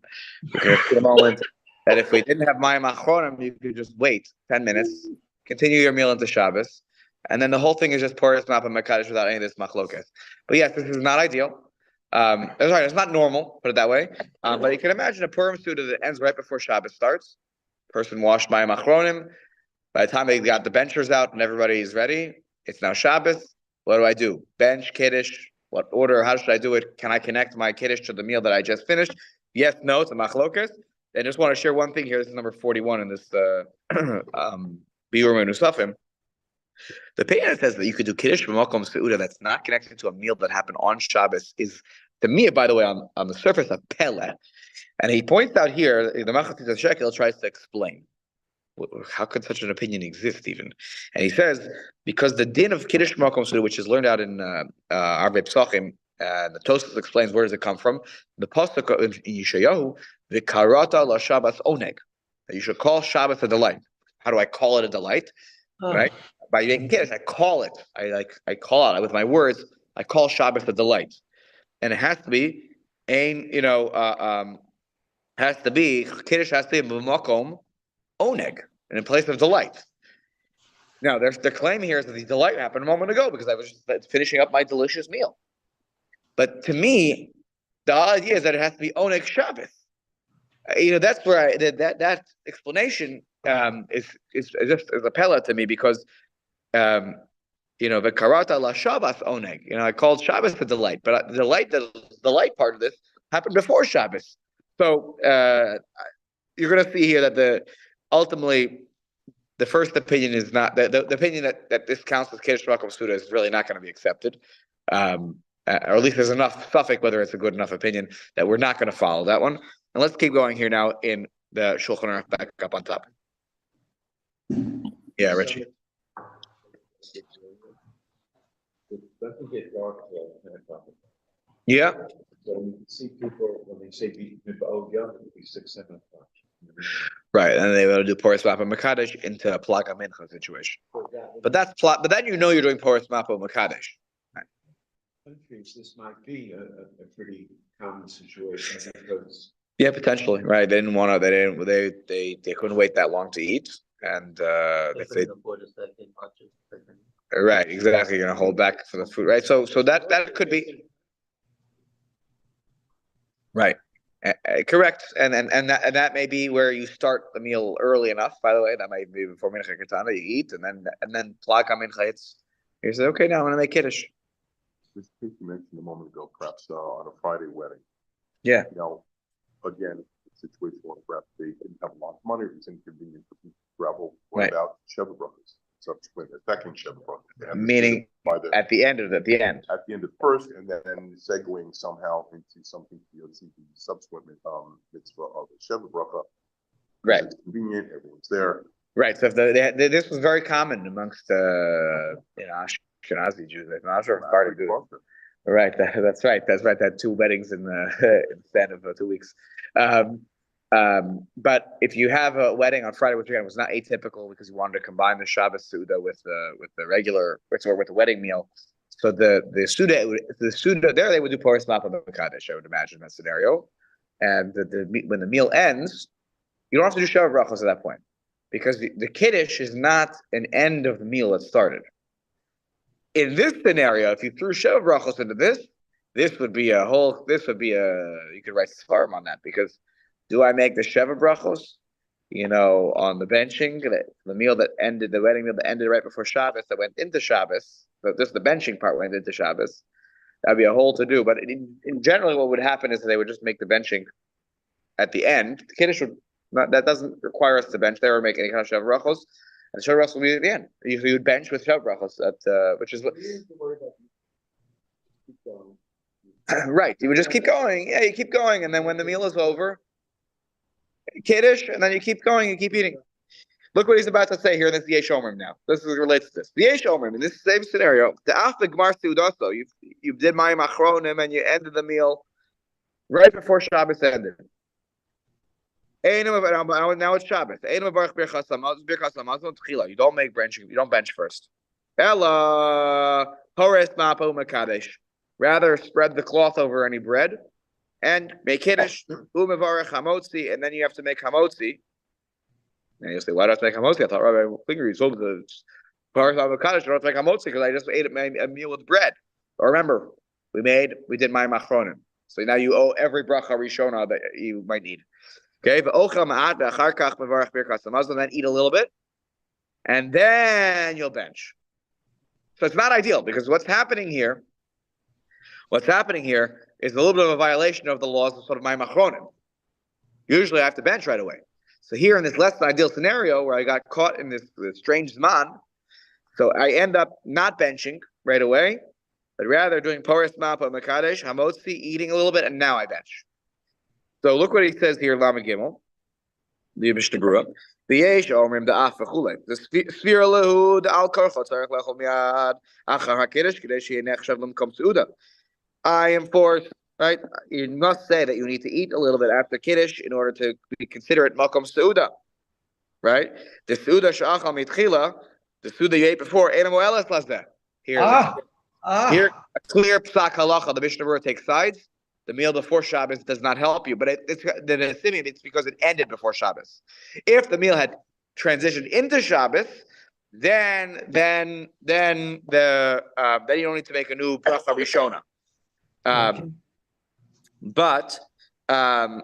Because for the moment that if we didn't have Mayim Achronim, you could just wait 10 minutes, continue your meal into Shabbos, and then the whole thing is just Puris Map and Mekadesh without any of this machlokas. But yes, this is not ideal. Sorry, it's not normal, put it that way. But you can imagine a Purim student that ends right before Shabbos starts. Person washed Mayim Achronim. By the time they got the benchers out and everybody is ready, it's now Shabbos. What do I do? Bench, Kiddush. What order? How should I do it? Can I connect my Kiddush to the meal that I just finished? Yes, no, it's a machlokas. I just want to share one thing here. This is number 41 in this Biur Menusafim. The Pei'an says that you could do Kiddush b'makom seuda that's not connected to a meal that happened on Shabbos is, to me, by the way, on the surface, a pele. And he points out here, the Machatzis Shekel tries to explain. How could such an opinion exist even? And he says, because the din of Kiddush Makom Suda, which is learned out in Arvei Psachim, the Tosfos explains where does it come from. The pasuk in Yeshayahu, V'karata la Shabbos oneg, that you should call Shabbos a delight. How do I call it a delight? Right? By making Kiddush, I call it. I call out with my words. I call Shabbos a delight, and it has to be Kiddush has to be b'makom oneg, and in place of delight. Now, their claim here is that the delight happened a moment ago because I was just finishing up my delicious meal. But to me, the idea is that it has to be oneg Shabbos. That's where that explanation is just as a pella to me because the karata la Shabbos oneg. I called Shabbos the delight, but the delight part of this happened before Shabbos. So you're going to see here that ultimately, the first opinion is not the opinion that this counts as Kiddush Makom Suda is really not going to be accepted, or at least there's enough suffix whether it's a good enough opinion that we're not going to follow that one. And let's keep going here now in the Shulchan Aruch back up on top. Yeah, Richie. It doesn't get dark till 10 o'clock. Yeah. So you can see people when they say it'll be 6, 7 o'clock. Right, and they will do Poris Mapa Makadesh into a Plaga Mincha situation. But then you're doing Poris Mapa Makadesh. Countries, this might be a pretty common situation because potentially, right? They didn't want to. They couldn't wait that long to eat, and if they right, exactly, you're gonna hold back for the food, right? So that could be right. Correct, and that may be where you start the meal early enough. By the way, that might be before mincha katana. You eat, and then plaka mincha. You say, okay, now I'm gonna make kiddush. This case you mentioned a moment ago, perhaps on a Friday wedding. Yeah. Again, the situation where perhaps they didn't have a lot of money, it was inconvenient for people to travel. What Right. about Shabbat brothers? Subsequent, the second Shabbat brother. Meaning at the end. At the end of the first, and then segueing somehow into something the subsequent mitzvah of the Shabbat bracha, Right. It's convenient, everyone's there. Right. So if this was very common amongst Ashkenazi Jews. I'm not sure if Sephardi Jews. Right. That's right. That's right. That 2 weddings in the instead of 2 weeks. But if you have a wedding on Friday, which again was not atypical because you wanted to combine the Shabbos Suda with the regular or with the wedding meal. So the Suda there they would do Poris Mapa Mekadesh, I would imagine that scenario. And when the meal ends, you don't have to do Shabbat brachos at that point, because the Kiddush is not an end of the meal that started. In this scenario, if you threw Shabbat brachos into this would be you could write Svarim on that, because do I make the Shabbat brachos, on the benching, the meal that ended, the wedding meal that ended right before Shabbos, that went into Shabbos, but just the benching part went into Shabbos, that'd be a whole to do. But in generally, what would happen is they would just make the benching at the end. The Kiddush that doesn't require us to bench there or make any kind of Shabbat brachos, and the Shabbat brachos will be at the end. Usually, you'd bench with Shabbat brachos, which is what. Right, you would just keep going. Yeah, you keep going, and then when the meal is over, Kiddush, and then you keep going, you keep eating. Look what he's about to say here in this Yesh Omrim now. This relates to this. Yesh Omrim, in this same scenario, the After Gmar Seudaso, you did Mayim Achronim and you ended the meal right before Shabbos ended. Now it's Shabbos. You don't make benching. You don't bench first. Ella Hores Mapo Makadesh. Rather spread the cloth over any bread and make Kiddush, Umevarech Hamotzi, and then you have to make Hamotzi. And you'll say, why do I have to make Hamotzi? I thought Rabbi Klinger, you told the Parashat of Kaddish, I don't have to make Hamotzi because I just ate a meal with bread. But remember, we did my Machronim. So now you owe every bracha Rishona that you might need. Okay, then eat a little bit, and then you'll bench. So it's not ideal, because what's happening here is a little bit of a violation of the laws of sort of my Machronim. Usually I have to bench right away. So here in this less than ideal scenario where I got caught in this strange Zman, so I end up not benching right away, but rather doing Poris Mapa Mekadesh, Hamotzi, eating a little bit, and now I bench. So look what he says here, Lama Gimel, the Mishnah Berurah. The Yesh Omrim the Af v'chulei. The Sfira lehu the Al Korcho tzarech lechol miyad achar haKiddush k'dei she'yinech shav l'mkom seuda. I am forced, right? You must say that you need to eat a little bit after Kiddush in order to be considerate makom seuda, right? The seuda she'achal mitchila, the seuda you ate before, ena moelas lazeh. Here a clear psak halacha. The Mishnah Berurah takes sides. The meal before Shabbos does not help you, but it's because it ended before Shabbos. If the meal had transitioned into Shabbos, then you don't need to make a new bracha rishona. But v'chanis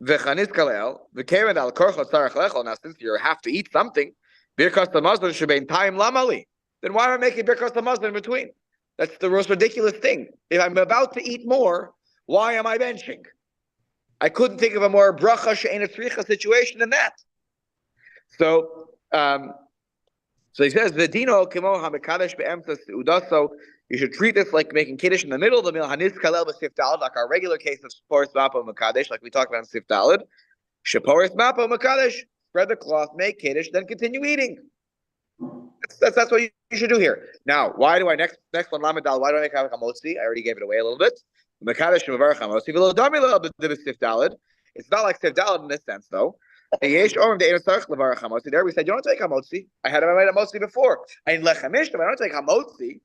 kalel v'keved al korchot tzarech lechol. Now, since you have to eat something, birkas hamazon shebein time lamali. Then why am I making birkas hamazon in between? That's the most ridiculous thing. If I'm about to eat more, why am I benching? I couldn't think of a more bracha she'ein tzricha situation than that. So he says, "V'dino kimo hamekadesh be'emtzas seudaso." You should treat this like making kiddush in the middle of the meal. Hanis kalel b'sif daled, like our regular case of poris mapo mekadesh, like we talked about in sif daled. Sheporis mapo mekadesh. Spread the cloth, make kiddush, then continue eating. That's what you should do here. Now, why do I next one lamadal? Why do I make hamotzi? I already gave it away a little bit. Mekadesh mevarach hamotzi. It's not like sif daled in this sense, though. There we said you don't take hamotzi. I had made hamotzi before. I didn't let chamishna, but I don't take hamotzi.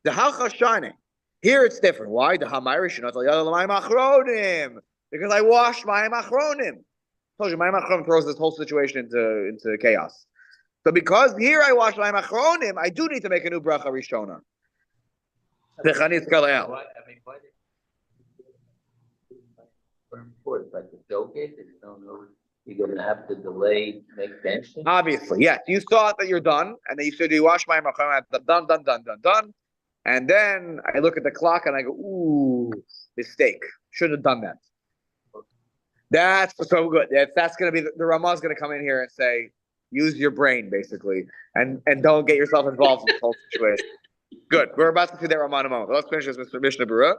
The halcha shining. Here it's different. Why? The hamayrish because I washed my machronim. I told you my machronim throws this whole situation into chaos. So because here I wash my machronim, I do need to make a new bracha rishona. The chanis kalel. Why it's like the joke is, you don't know. You're going to have to delay, make benching? Obviously, yes. You thought that you're done, and then you said you wash my machronim. Done. And then I look at the clock and I go, ooh, mistake. Should have done that. That's so good. That's going to be the Ramah's going to come in here and say, use your brain, basically, and don't get yourself involved in the whole situation. Good. We're about to see that Ramah in a moment. Let's finish this with Mishnah Berurah.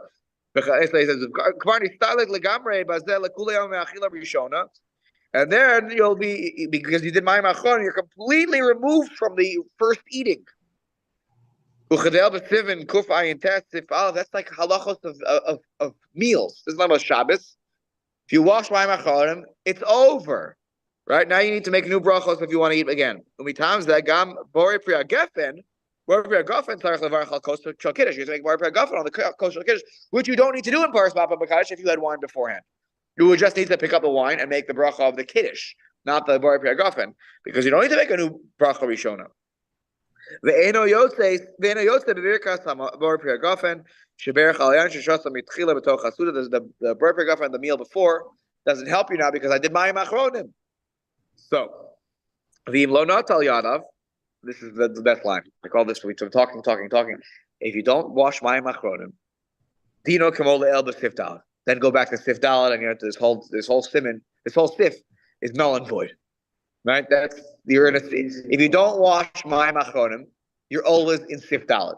And then you'll be, because you did Mayim Achronim, you're completely removed from the first eating. Uchadel b'sivin kuf ayin tes sif aleph. That's like halachos of meals. This is not about Shabbos. If you wash Mayim Achronim, it's over. Right? Now you need to make new brachos if you want to eat again. Times that gam borei priya gefen, tzarich levarach al kosher shel kiddush. You have to make borei priya gefen on the kosher shel kiddush, which you don't need to do in Paras Bapa B'Kadosh if you had wine beforehand. You would just need to pick up the wine and make the bracha of the kiddush, not the borei priya gefen, because you don't need to make a new bracha rishona. Ve'eno yotze b'birkas borei priya gefen sheberach al yan sheshasa mitchila b'toch hasuda. The borei priya gefen, the meal before, doesn't help you now because I did Mayim Achronim. So, v'im lo natal yadav. This is the best line. I call this we're talking. If you don't wash Mayim Achronim, dino kamol le'el b'sif daled. Then go back to sif daled, and you know this whole siman, this whole sif is null and void. Right? That's you're in a. If you don't wash Mayim Achronim, you're always in sif daled,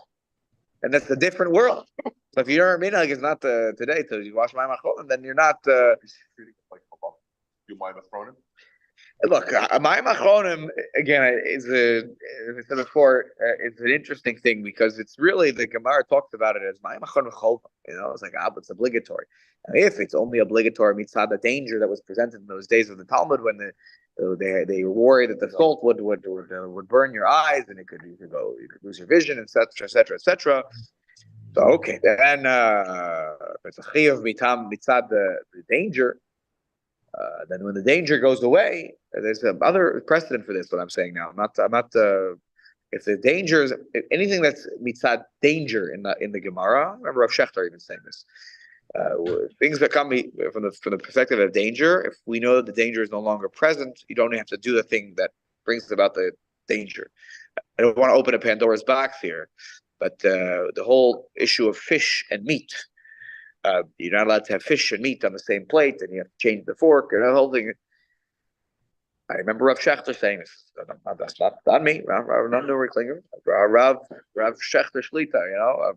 and that's a different world. So if you're minhag is not today, so you wash Mayim Achronim, then you're not. You Mayim Achronim? Look, Mayim Achronim again is as I said before. It's an interesting thing because it's really the Gemara talks about it as Mayim Achronim chova. You know, it's like it's obligatory. And if it's only obligatory, mitzvah the danger that was presented in those days of the Talmud when they were worried that the salt would burn your eyes and you could lose your vision, etc., etc., etc. So okay, then it's a chiyuv mitzad the danger. Then when the danger goes away, there's other precedent for this. What I'm saying now, I'm not. If the danger is anything that's mitzad danger in the Gemara, I remember Rav Shechter even saying this. Things that come from the perspective of danger. If we know that the danger is no longer present, you don't have to do the thing that brings about the danger. I don't want to open a Pandora's box here, but the whole issue of fish and meat. You're not allowed to have fish and meat on the same plate, and you have to change the fork and the whole thing. I remember Rav Shechter saying this. That's not me. Rav Shechter Shlita,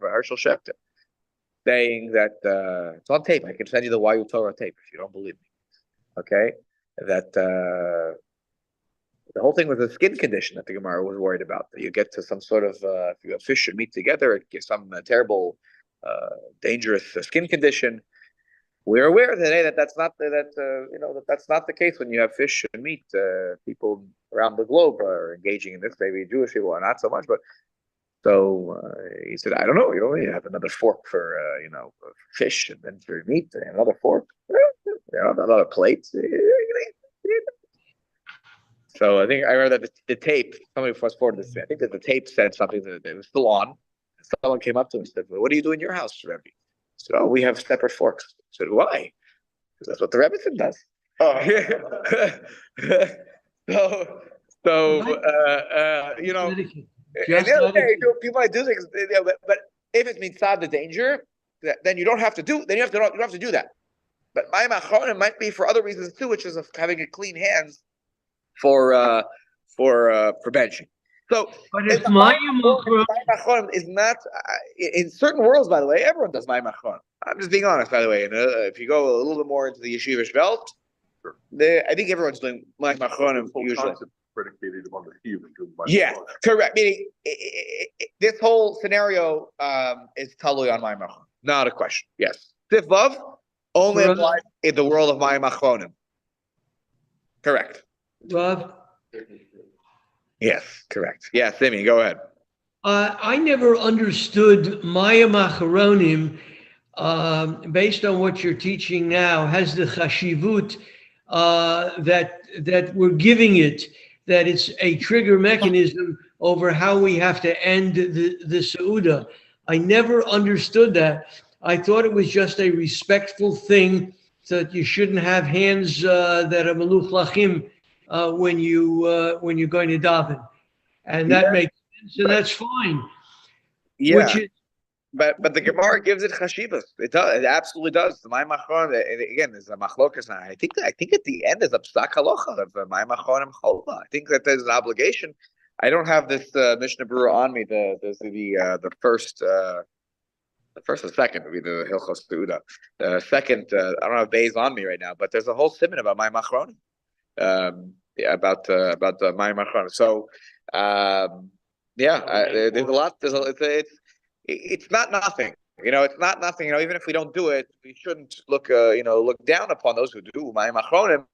Herschel Shechter, saying that it's on tape. I can send you the Wayu Torah tape if you don't believe me. Okay, that the whole thing was a skin condition that the Gemara was worried about. That you get to some sort of if you have fish and meat together, it gives some terrible. Dangerous skin condition. We're aware today that that's not that's not the case when you have fish and meat. People around the globe are engaging in this. Maybe Jewish people are not so much, but so he said, I don't know. You only have another fork for fish, and then for meat, and another fork, another plate. So I think I read that the tape. Somebody fast forwarded this. I think that the tape said something that it was still on. Someone came up to him and said, well, what do you do in your house, Rebbe? I said, oh, we have separate forks. I said, why? Because that's what the Rebbe does. Oh. People might do things, but if it means the danger, then you don't have to do. Then you don't have to do that. But Mayim Achronim might be for other reasons too, which is of having a clean hands for benching. So, but if Mayim Achronim is not in certain worlds, by the way, everyone does Mayim Achronim. I'm just being honest, by the way. And if you go a little bit more into the yeshivish belt, I think everyone's doing Mayim Achronim usually. Predicated upon the chiyuv. Yeah, correct. Meaning this whole scenario is totally on Mayim Achronim, not a question. Yes, Sif Vav only applies in the world of Mayim Achronim. Correct. Rav? Yes, correct. Yeah, Simi, go ahead. I never understood Mayim Achronim based on what you're teaching now has the chashivut that we're giving it, that it's a trigger mechanism over how we have to end the Seudah. I never understood that. I thought it was just a respectful thing, so that you shouldn't have hands that are meluch lachim when you're going to daven, and that makes sense, and that's fine. Yeah, but the Gemara gives it chashivas. It does. It absolutely does. The Mayim Achronim again is a machlokas. I think at the end is a psak halacha of Mayim Achronim chova. I think that there's an obligation. I don't have this Mishnah Berurah on me. The first. The first and second would be the Hilchot Shabbat. The second, I don't have Bays on me right now, but there's a whole siman about Mayim Achronim. about the Mayim Achronim. So, there's a lot. It's not nothing. It's not nothing. Even if we don't do it, we shouldn't look down upon those who do Mayim Achronim,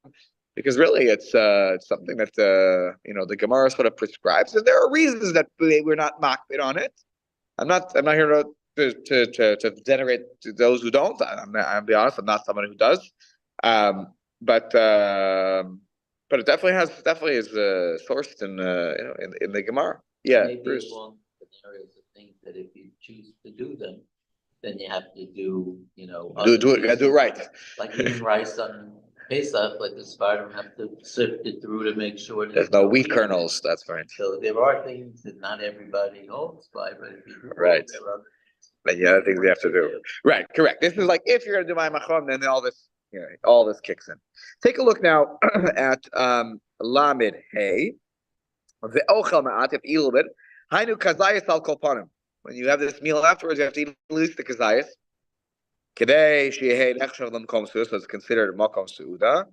because really it's something that the Gemara sort of prescribes, and there are reasons that we're not makbid on it. I'm not here to denigrate those who don't. I'll be honest, I'm not someone who does. But it definitely is sourced in the Gemara. Yeah, Maybe Bruce. along the areas of things that if you choose to do them, then you have to do Do it right. Like eating rice on Pesach, like the Spartan have to sift it through to make sure There's no wheat kernels. That's right. So there are things that not everybody holds by, but if you do, Right. there are Then the other things we have to do. Right, correct. This is like if you're gonna do my machon, then all this kicks in. Take a look now at Lamed Hey. The ochel ma'at, you have to eat a little bit. Hainu kazayas al kolpanim. When you have this meal afterwards, you have to eat at least the kazayas. Kedei sheyehei nechshav l'makom su'uda, so it's considered makom su'uda.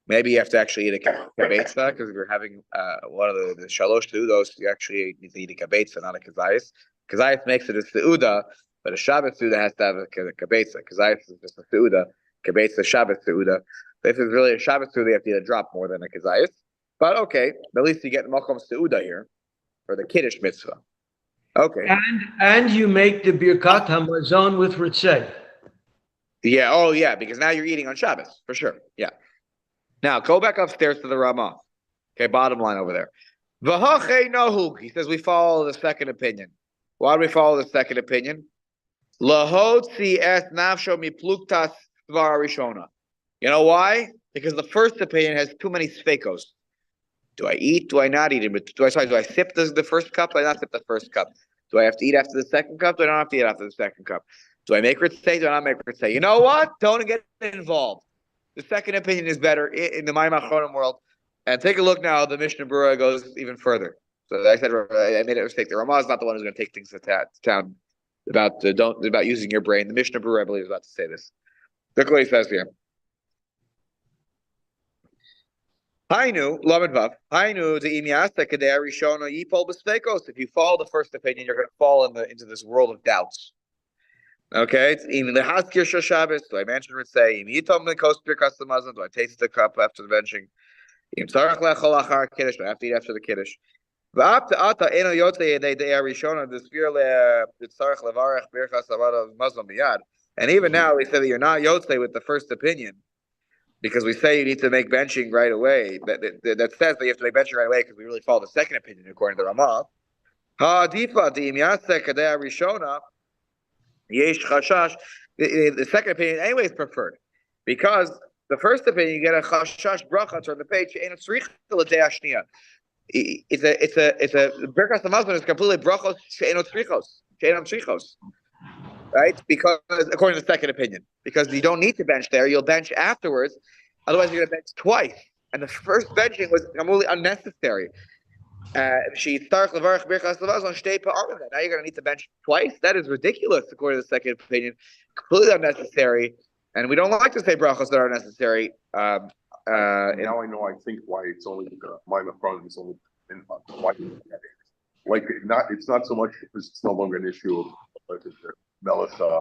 Maybe you have to actually eat a kabetza, because if you're having one of the shalosh su'udos, you actually need to eat a kabetza, not a kazayas. Kazayas makes it a su'uda, but a Shabbat su'uda has to have a kabetza. Kazayas is just a su'uda. Kabetza Shabbat su'uda. If it's really a Shabbat su'uda, you have to eat a drop more than a kazayas. But okay, at least you get makom su'uda here for the kiddush mitzvah. Okay. And you make the birkat hamazon with ritzeh. Yeah. Oh, yeah. Because now you're eating on Shabbos for sure. Yeah. Now go back upstairs to the Ramah. Okay, bottom line over there. V'hachei nohug. He says we follow the second opinion. Why do we follow the second opinion? Lahotzi es nafsho mipluktas svar rishona. You know why? Because the first opinion has too many sfekos. Do I eat? Do I not eat? Do I sip the first cup? Do I not sip the first cup? Do I have to eat after the second cup? Do I not have to eat after the second cup? Do I make ritzeh? Do I not make ritzeh? You know what? Don't get involved. The second opinion is better in the Mayim Achronim world. And take a look now. The Mishnah Berurah goes even further. So I said I made a mistake. The Ramah is not the one who's going to take things to town about using your brain. The Mishnah Berurah, I believe, is about to say this. Look what he says here. Hainu, Lamed Vav. Hainu the imyasa kadei rishona yipol b'sfekos. If you follow the first opinion, you're going to fall into this world of doubts. Okay, it's even the haskir Shabbos. Do I mention ritzeh? Yitom lekos birkas hamazon. Do I taste the cup after the benching? Im tzarach lechol achar kiddush. Do I have to eat after the kiddush? V'apta ata eno yotzei yedei dei rishona d'sfir tzarach levarech birkas hamazon biyad. And even now, we say that you're not yotzei with the first opinion, because we say you need to make benching right away. That says that you have to make benching right away because we really follow the second opinion according to the Ramah. Ha'adifa di imyasa kadei rishona yesh chashash. The second opinion anyway is preferred, because the first opinion you get a chashash bracha on the page. It's a birkas hamazon is completely brachos she'enot tzrichos. Right? Because according to the second opinion, because you don't need to bench there, you'll bench afterwards. Otherwise, you're going to bench twice. And the first benching was completely unnecessary. Now you're going to need to bench twice. That is ridiculous, according to the second opinion. Completely unnecessary. And we don't like to say brachos that are unnecessary. Now I know. I think why it's only my problem is only why like it's not so much because it's no longer an issue of melissa.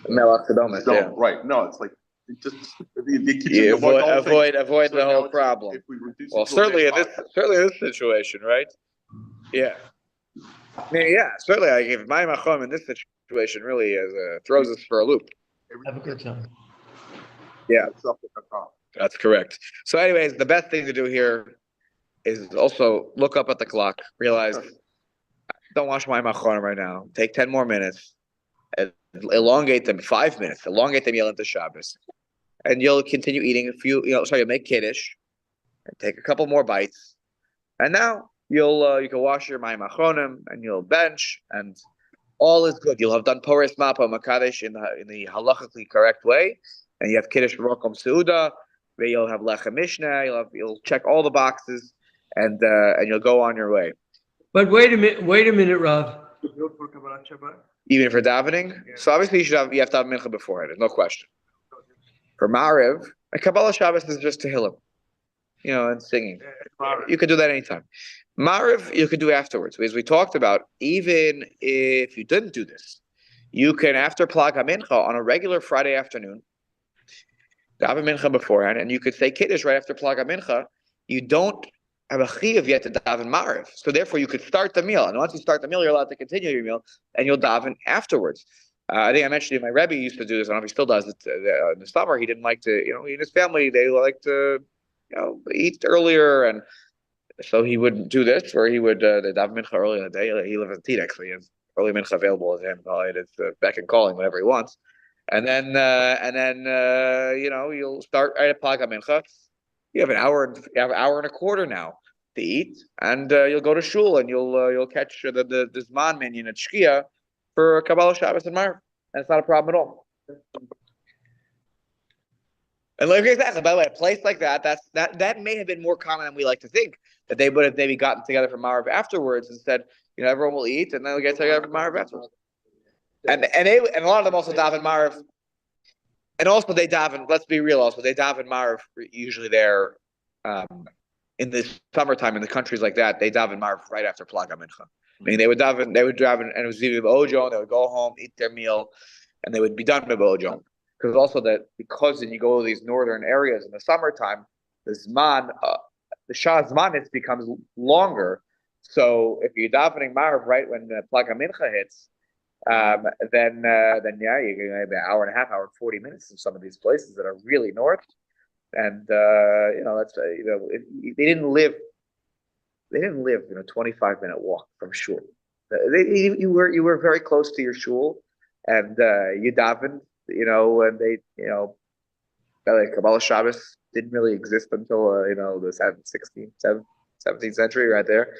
Yeah. Right. No, it's like it just avoid the whole problem. If we reduce certainly in this situation, right? Yeah. Yeah, certainly. Like if my machom in this situation really throws us for a loop. Have a good time. Yeah, that's correct. So, anyways, the best thing to do here is also look up at the clock. Realize, don't wash my machon right now. Take 10 more minutes. Elongate them 5 minutes. Elongate them yell into Shabbos, and you'll continue eating a few. You'll make kiddush, and take a couple more bites, and now you can wash your mayim achronim, and you'll bench, and all is good. You'll have done Pores Mapa Makadesh in the halachically correct way, and you have Kiddush B'Rokom Seuda. Where you'll have Lechem Mishnah. You'll check all the boxes, and you'll go on your way. But wait a minute, Rav. Even for davening, so obviously you have to have mincha beforehand. There's no question. For Mariv, a Kabbalah Shabbos is just Tehillim. and singing. You could do that anytime. Mariv, you could do afterwards. As we talked about, even if you didn't do this, you can, after Plag HaMincha, on a regular Friday afternoon, daven mincha beforehand, and you could say Kiddush right after Plag HaMincha. You don't have a chiyuv yet to daven Mariv. So therefore, you could start the meal. And once you start the meal, you're allowed to continue your meal, and you'll daven afterwards. I think I mentioned my Rebbe used to do this. I don't know if he still does it. In the summer, he didn't like to, he and his family, they like to, eat earlier. And so he would do this, or he would daven mincha early in the day. He lives in Tedex, so he has early mincha available to him. It's back and calling whenever he wants. And then you'll start right at Plag HaMincha. You have an hour and a quarter now to eat, and you'll go to shul, and you'll catch the Zman minyan at Shkia for Kabbalah Shabbos and Marv, and it's not a problem at all. And like exactly, by the way, a place like that may have been more common than we like to think. That they would have maybe gotten together for Marv afterwards and said, everyone will eat, and then we'll get together for Marv afterwards. And a lot of them also daven Marv, and also they daven. Let's be real. Also, they daven Marv usually there in the summertime in the countries like that. They daven Marv right after Plag HaMincha. I mean, they would daven, and it was either Ojo. They would go home, eat their meal, and they would be done with Ojo. Because then you go to these northern areas in the summertime, the Shah Zmanis becomes longer. So if you're davening Marv right when Plag HaMincha hits, then you're going to have an hour and a half, hour and 40 minutes in some of these places that are really north. And they didn't live 25-minute walk from shul. You were very close to your shul, and you davened, and they, Kabbalah Shabbos didn't really exist until the 17th century, right there.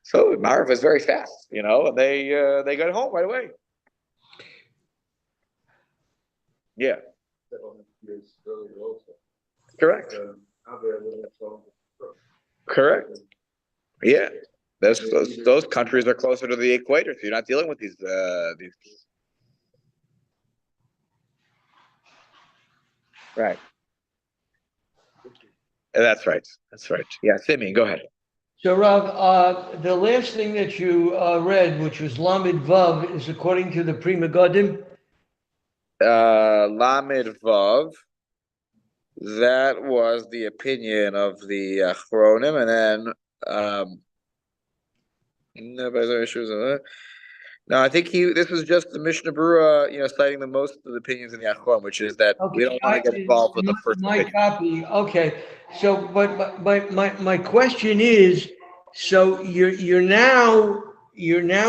So Marv was very fast, and they got home right away. Yeah. Correct. Correct. Yeah. Those countries are closer to the equator, so you're not dealing with these. Right. That's right. Yeah, Simeon, go ahead. So, Rav, the last thing that you read, which was Lamed Vav, is according to the Pri Megadim? Lamed Vav, that was the opinion of the Achronim, and then no, I think this was just the Mishnah Berurah, citing the most of the opinions in the Achronim, which is that we don't want to get involved with the first opinion. Copy. Okay. So, but my question is, so you're now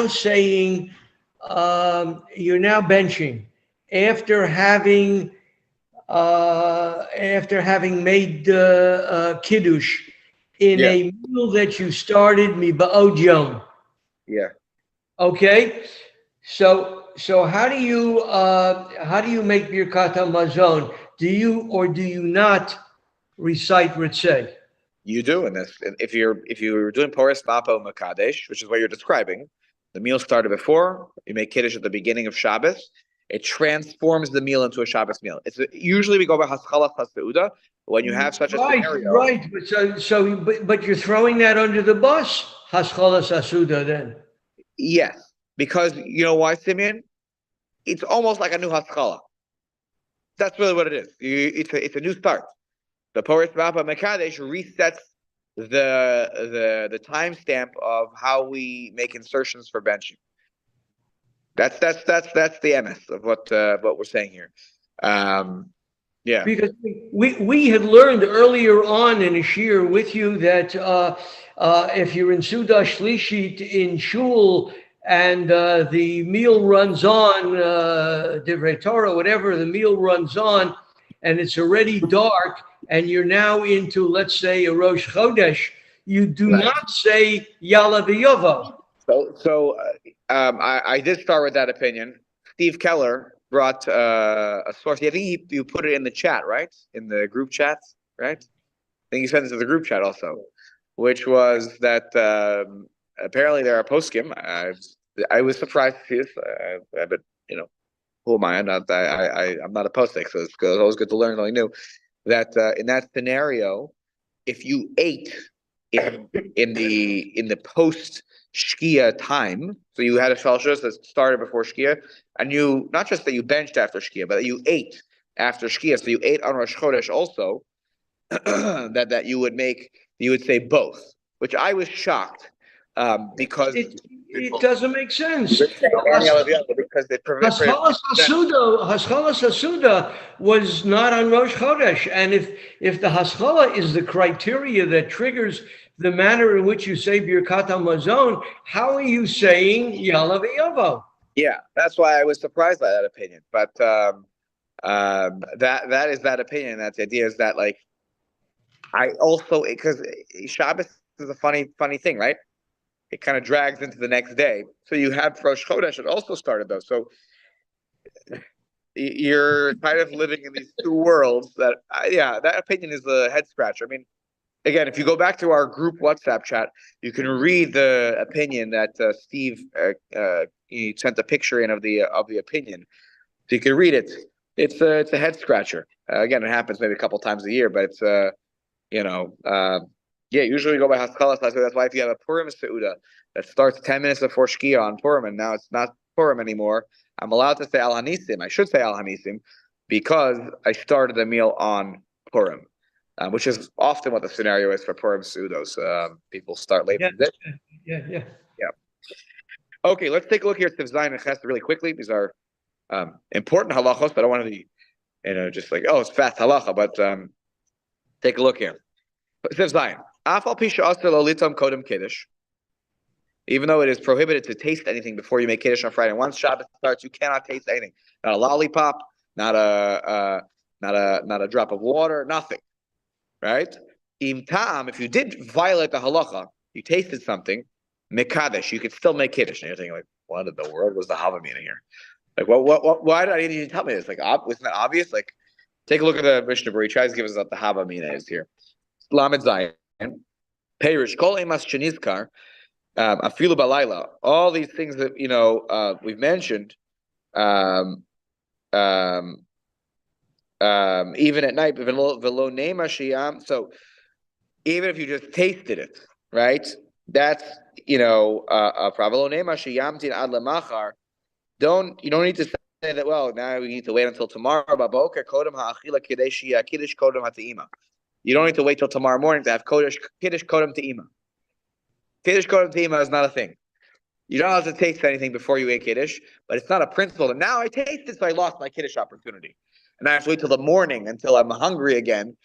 saying you're now benching after having made kiddush in a meal that you started miba'od yom. Yeah. Okay. So how do you make birkat hamazon? Do you or do you not recite Ritzeh? You do, and if you're doing Poris Mapo Makadesh, which is what you're describing, the meal started before, you make Kiddush at the beginning of Shabbos, it transforms the meal into a Shabbos meal. Usually we go by Haskalas Haseuda, when you have such a scenario. Right, but you're throwing that under the bus, Haskalas Haseuda then. Yes, because you know why, Simeon? It's almost like a new Haskalah. That's really what it is. It's a new start. The Poris Mapa Mekadesh resets the timestamp of how we make insertions for benching. That's the MS of what we're saying here. Yeah. Because we had learned earlier on in a shir with you that if you're in Suda Shlishit in Shul and the meal runs on, Divrei Torah, whatever, the meal runs on, and it's already dark, and you're now into, let's say, a Rosh Chodesh, you do not say Yalla v'Yovo. So I did start with that opinion. Steve Keller brought a source. I think you put it in the chat, right? In the group chats, right? I think you sent it to the group chat also, which was that apparently there are poskim. I was surprised to see this, but who am I? I'm not a postik, so it's always good to learn something new. That in that scenario, if you ate in the post Shkia time, so you had a shalshus that started before Shkia, and you not just that you benched after Shkia, but that you ate after Shkia, so you ate on Rosh Chodesh also, that you would say both, which I was shocked because It doesn't make sense. because they prevent. Haschalas Hasuda was not on Rosh Chodesh, and if the Haskalah is the criteria that triggers the manner in which you say Birkat Hamazon, how are you saying Yalav Yavo? Yeah, that's why I was surprised by that opinion. But that is that opinion. That's the idea is that like I also because Shabbos is a funny thing, right? It kind of drags into the next day. So you have Rosh Chodesh. It also started though. So you're kind of living in these two worlds. That that opinion is a head scratcher. I mean, again, if you go back to our group WhatsApp chat, you can read the opinion that Steve he sent a picture in of the opinion. So you can read it. It's a head scratcher. Again, it happens maybe a couple times a year, but it's usually we go by Haskalah. That's why if you have a Purim Seuda that starts 10 minutes before Shkia on Purim, and now it's not Purim anymore, I'm allowed to say Al Hanisim. I should say Al Hanisim because I started the meal on Purim, which is often what the scenario is for Purim Seudos. People start late. Yeah. Okay, let's take a look here at Tiv Zayin and Ches really quickly. These are important halachos, but I don't want to be, just like, it's fast halacha, but take a look here. Tiv Zayin. Afal pisha asr lo litam kodem kiddush. Even though it is prohibited to taste anything before you make kiddush on Friday, once Shabbat starts, you cannot taste anything. Not a lollipop, not a drop of water, nothing. Right? Im tam, if you did violate the halacha, you tasted something, mekadesh, you could still make kiddush. And you're thinking, like, what in the world was the havamina here? Like, what? Why did I need you to tell me this? Like, wasn't that obvious? Like, take a look at the Mishnah where he tries to give us what the havamina is here. Lamed Zayin, Perish, Kol Emas Shenizkar, Afilu Balayla. All these things that we've mentioned, even at night, Velo Nema Shiyam. So even if you just tasted it, right? That's Pravelo Nema Shiyamtin Ad Lemachar. You don't need to say that. Well, now we need to wait until tomorrow. Baboker Kodem Ha'achila Kiddush Kodem Ha'teima. You don't need to wait till tomorrow morning to have Kiddush Kodem Te'ima. Kiddush Kodem Te'ima is not a thing. You don't have to taste anything before you eat Kiddush, but it's not a principle. And now I tasted, so I lost my Kiddush opportunity. And I have to wait till the morning until I'm hungry again,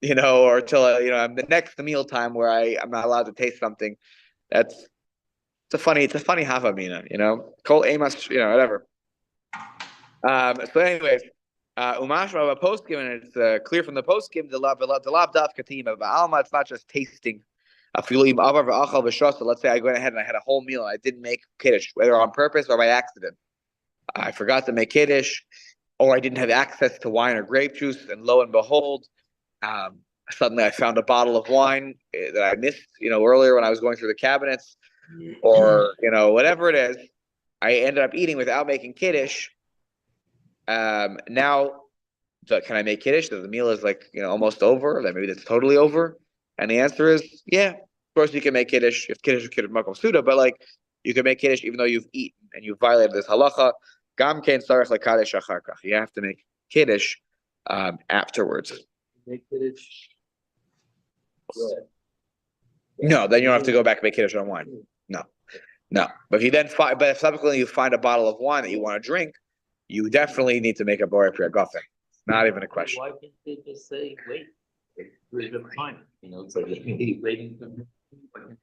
or till I'm the next meal time where I'm not allowed to taste something. It's a funny havamina, Kol Amos, whatever. So anyways, Umashma postgame, and it's clear from the postgame the lav daf katima, but alma, it's not just tasting. Let's say I went ahead and I had a whole meal and I didn't make kiddush, whether on purpose or by accident. I forgot to make kiddush, or I didn't have access to wine or grape juice, and lo and behold, suddenly I found a bottle of wine that I missed, earlier when I was going through the cabinets, or whatever it is. I ended up eating without making kiddush. Now, can I make kiddush? The meal is almost over. That maybe it's totally over. And the answer is, yeah. Of course, you can make kiddush if kiddush makom suda, but you can make kiddush even though you've eaten and you've violated this halacha. Gam kein sarach lekadesh achar kach. You have to make kiddush afterwards. Make kiddush. No, then you don't have to go back and make kiddush on wine. No. But if subsequently you find a bottle of wine that you want to drink, you definitely need to make a borei pri hagafen. Not even a question. Why can't they just say wait? Period of time, so you're waiting for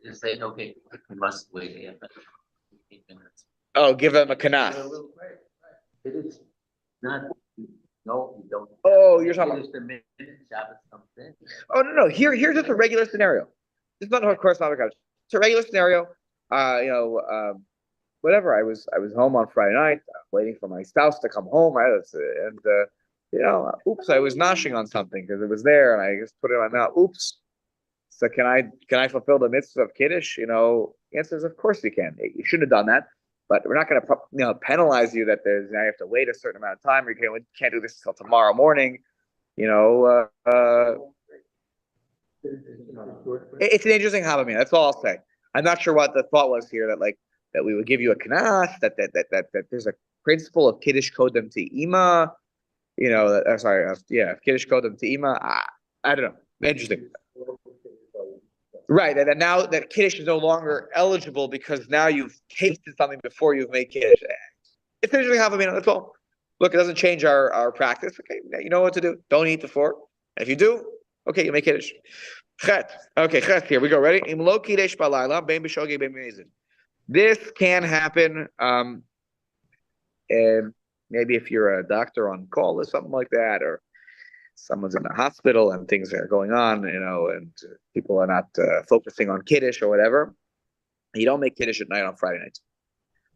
just say okay, you must wait 8 minutes. Oh, give them a kanas. It is not. No, you don't. Oh, you're talking about the minute Shabbos comes in. Oh no. Here's just a regular scenario. It's not of course not a It's a regular scenario. Whatever. I was home on Friday night, waiting for my spouse to come home. Right, oops, I was noshing on something because it was there, and I just put it in my mouth. Oops. So can I fulfill the mitzvah of kiddush? The answer is of course you can. You shouldn't have done that, but we're not going to penalize you that now you have to wait a certain amount of time. Or you can't do this until tomorrow morning. It's an interesting Havamina. That's all I'll say. I'm not sure what the thought was here that we would give you a knas, that there's a principle of kiddush kodem to ima. Kiddush kodem to ima. I don't know. Interesting. Right, and now that kiddush is no longer eligible because now you've tasted something before you've made kiddush. It's interesting Havamina. That's all. Look, it doesn't change our practice. Okay, you know what to do. Don't eat before. And if you do, okay, you make kiddush. Chet. Okay, chet. Here we go. Ready? Imlo kiddush balayla bein b'shogi bein b'mezid. This can happen. And maybe if you're a doctor on call or something like that, or someone's in the hospital and things are going on, and people are not focusing on kiddush or whatever. You don't make kiddush at night on Friday night.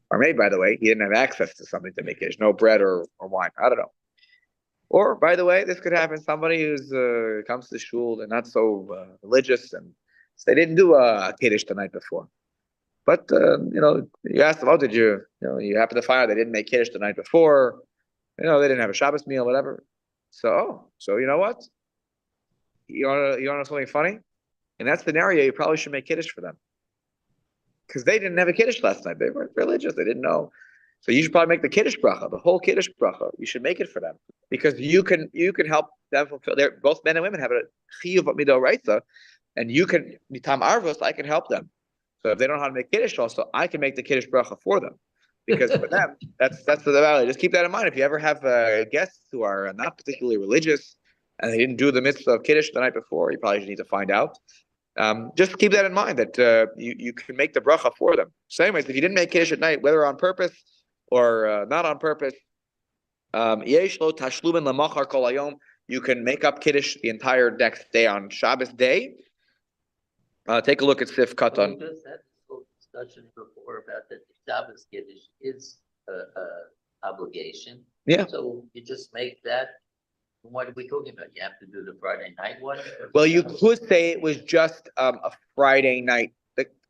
Or maybe, by the way, he didn't have access to something to make kiddush, no bread or wine. I don't know. Or, by the way, this could happen. Somebody who's comes to shul, they're not so religious, and so they didn't do a kiddush the night before. But you ask them, oh, did you? You happen to find out they didn't make kiddush the night before. They didn't have a Shabbos meal, whatever. So you know what? You want to know something funny? In that scenario, you probably should make kiddush for them because they didn't have a kiddush last night. They weren't religious. They didn't know. So you should probably make the kiddush bracha, the whole kiddush bracha. You should make it for them because you can help them fulfill. They're both men and women have a chiyuv midoraisa, and you can mitam arvos. I can help them. So if they don't know how to make kiddush, also I can make the kiddush bracha for them, because for them that's the value. Just keep that in mind. If you ever have guests who are not particularly religious and they didn't do the mitzvah of kiddush the night before, you probably need to find out. Just keep that in mind that you can make the bracha for them. Same way, if you didn't make kiddush at night, whether on purpose or not on purpose, you can make up kiddush the entire next day on Shabbos day. Take a look at Sif Katan. We just had this whole discussion before about that the Shabbos kiddush is a obligation. Yeah. So you just make that. What are we talking about? You have to do the Friday night one? Well, you could say it was just a Friday night.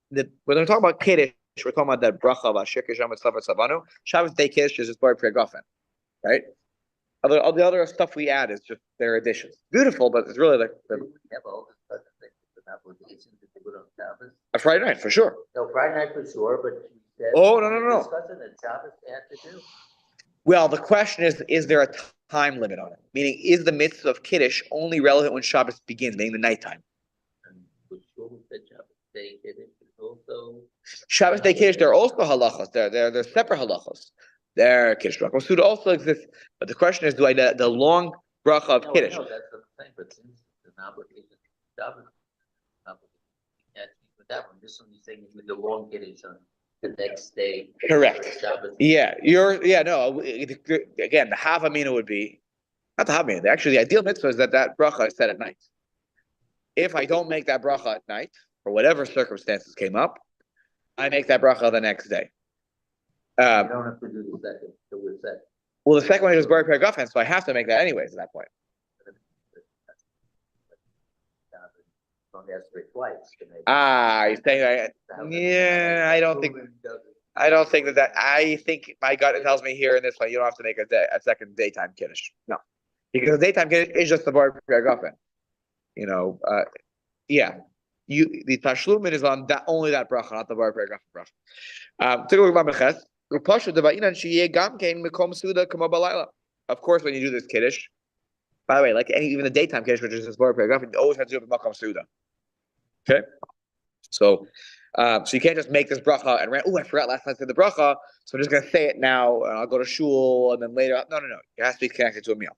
When we're talking about kiddush, we're talking about that bracha of Ashir Kisham and Slavat Savanu. Shabbos day kiddush is just bar pregofen, right? All the other stuff we add is just their additions. Beautiful, but it's really We have all this other things with an obligation to do it on Shabbos. a Friday night for sure. No, Friday night for sure, but you said. Oh, no. Discussing that Shabbos they have to do. Well, the question is there a time limit on it? Meaning, is the mitzvah of kiddush only relevant when Shabbos begins, meaning the nighttime? And for sure we said Shabbos day kiddush is also. Shabbos day kiddush, they're also halachos. They're separate halachos. They're kiddush bracha. Suda also exists, but the question is, do I the long bracha of No, kiddush? that's what I'm saying, but since it's an obligation, Shabbos, you can't speak with that one. This one you're saying with the long kiddush on the next day. Correct. Shabbos. Yeah, again, the havamina would be not the havamina. Actually, the ideal mitzvah is that bracha is said at night. If I don't make that bracha at night, for whatever circumstances came up, I make that bracha the next day. You don't have to do the second, so we're set. Well, the second one is Bari Pergofen, so I have to make that anyways at that point. Don't ask for it twice. You're saying yeah, I don't think that. I think my gut tells me here in this one, you don't have to make a second daytime kiddush. No, because the daytime kiddush is just the Bari Pergofen. The tashlumin is on that only that bracha, not the Bari Pergofen bracha. Take a look at Mamreches. Of course, when you do this kiddush, by the way, like even the daytime kiddush, which is this bar paragraph, you always have to do it with makam suda. Okay, so you can't just make this bracha and I forgot last night to the bracha, so I'm just gonna say it now, and I'll go to shul, and then later. No, it has to be connected to a meal.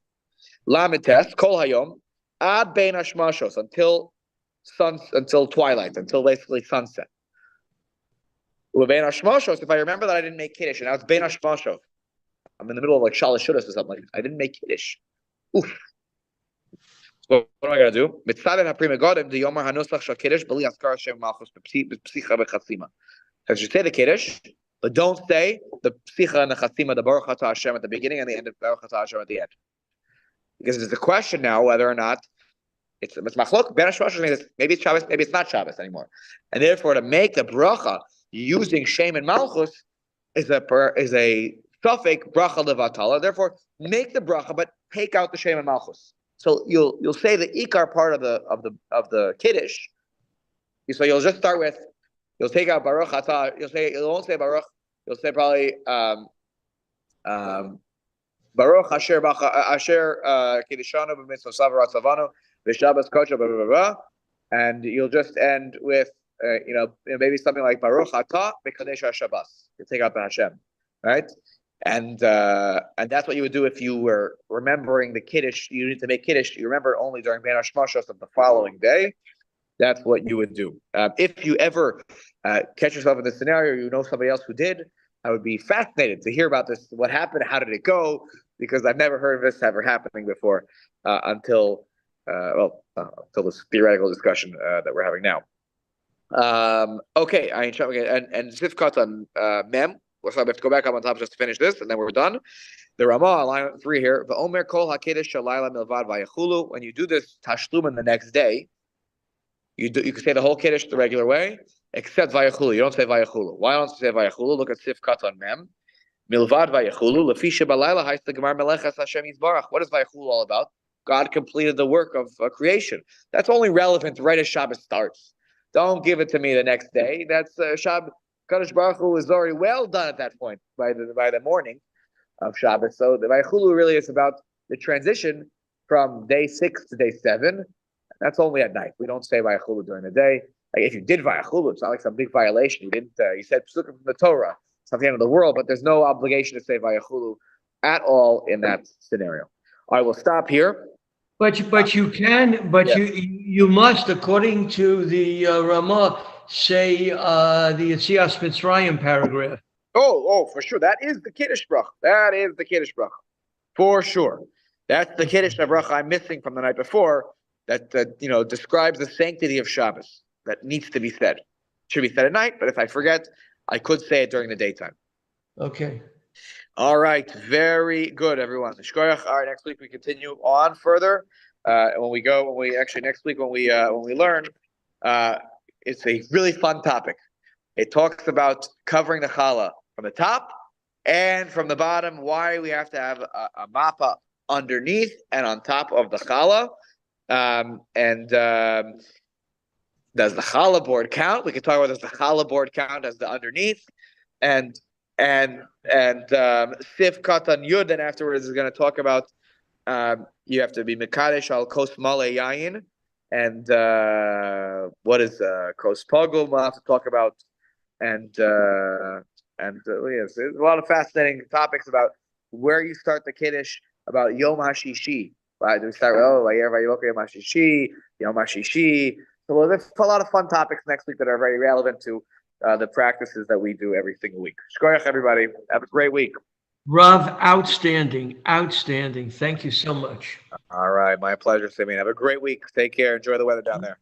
Lamites kol hayom ad bein hashmashos until twilight, until basically sunset. If I remember that I didn't make kiddush, and now it's bein hashmashos, I'm in the middle of like shalosh shudas or something like that. I didn't make kiddush. Oof. So what am I gonna do? Mitzvah haprima godim the yomar hanusach shal kiddush b'li askar Hashem malchus b'psicha v'chatzima. So you say the kiddush, but don't say the psicha and the chatzima, the baruch atah Hashem at the beginning and the end of baruch atah Hashem at the end, because there's a question now whether or not it's machlok ben hashmashos. Maybe it's Shabbos, maybe it's not Shabbos anymore, and therefore to make the bracha using Shem and Malchus is a suffix bracha levatala. Therefore, make the bracha, but take out the Shem and Malchus. So you'll say the ikar part of the kiddush. So you'll just start with, you'll take out Baruch Atah. You won't say Baruch. You'll say probably Baruch Asher Kiddishanu b'mitzvah Savara Savanu v'Shabbos Kodesh blah blah blah, and you'll just end with maybe something like Baruch Atah B'Kadesh HaShabbos. You take out the Hashem, right? And that's what you would do if you were remembering the Kiddush. You need to make Kiddush. You remember it only during Ben Hashmashos of the following day. That's what you would do. If you ever catch yourself in this scenario, you know somebody else who did, I would be fascinated to hear about this. What happened? How did it go? Because I've never heard of this ever happening before until this theoretical discussion that we're having now. Okay, and Sifkat on Mem. So I have to go back up on top just to finish this, and then we're done. The Ramah, line 3 here. V'omer kol hakedesh shalayla milvad vayachulu. When you do this tashlumin the next day, you can say the whole kiddush the regular way, except vayachulu. You don't say vayachulu. Why don't you say vayachulu? Look at Sifkat on Mem. Milvad vayachulu. Lefisha balayla haysta gemar melechas Hashem yizbarach. What is vayachulu all about? God completed the work of creation. That's only relevant right as Shabbos starts. Don't give it to me the next day. That's Shabbos. Kadosh Baruch Hu is already well done at that point by the morning of Shabbos. So the Vayachulu really is about the transition from day 6 to day 7. That's only at night. We don't say Vayachulu during the day. Like if you did Vayachulu, it's not like some big violation. You didn't. You said Psukim from the Torah. It's not the end of the world, but there's no obligation to say Vayachulu at all in that scenario. I will stop here. But you can, but you must, according to the Ramah, say the Yetzias Mitzrayim paragraph. Oh, for sure. That is the Kiddush bracha. That is the Kiddush bracha. For sure. That's the Kiddush bracha I'm missing from the night before that describes the sanctity of Shabbos that needs to be said. It should be said at night, but if I forget, I could say it during the daytime. Okay. All right. Very good, everyone. Shkoyach. All right, next week we continue on further. Next week when we learn, it's a really fun topic. It talks about covering the challah from the top and from the bottom, why we have to have a mappa underneath and on top of the challah. Does the challah board count? We can talk about does the challah board count as the underneath, and Sif Katan Yud, and afterwards is going to talk about you have to be Mekadesh al Kos Male Yayin, and what is Kos Pogum we'll have to talk about, and yes, there's a lot of fascinating topics about where you start the Kiddush, about Yom HaShishi. Right? We start with Vayer Vayoka Yom HaShishi, Yom HaShishi. So there's a lot of fun topics next week that are very relevant to the practices that we do every single week. Shkoyach, everybody. Have a great week. Rav, outstanding. Thank you so much. All right. My pleasure, Simeon. Have a great week. Take care. Enjoy the weather down there.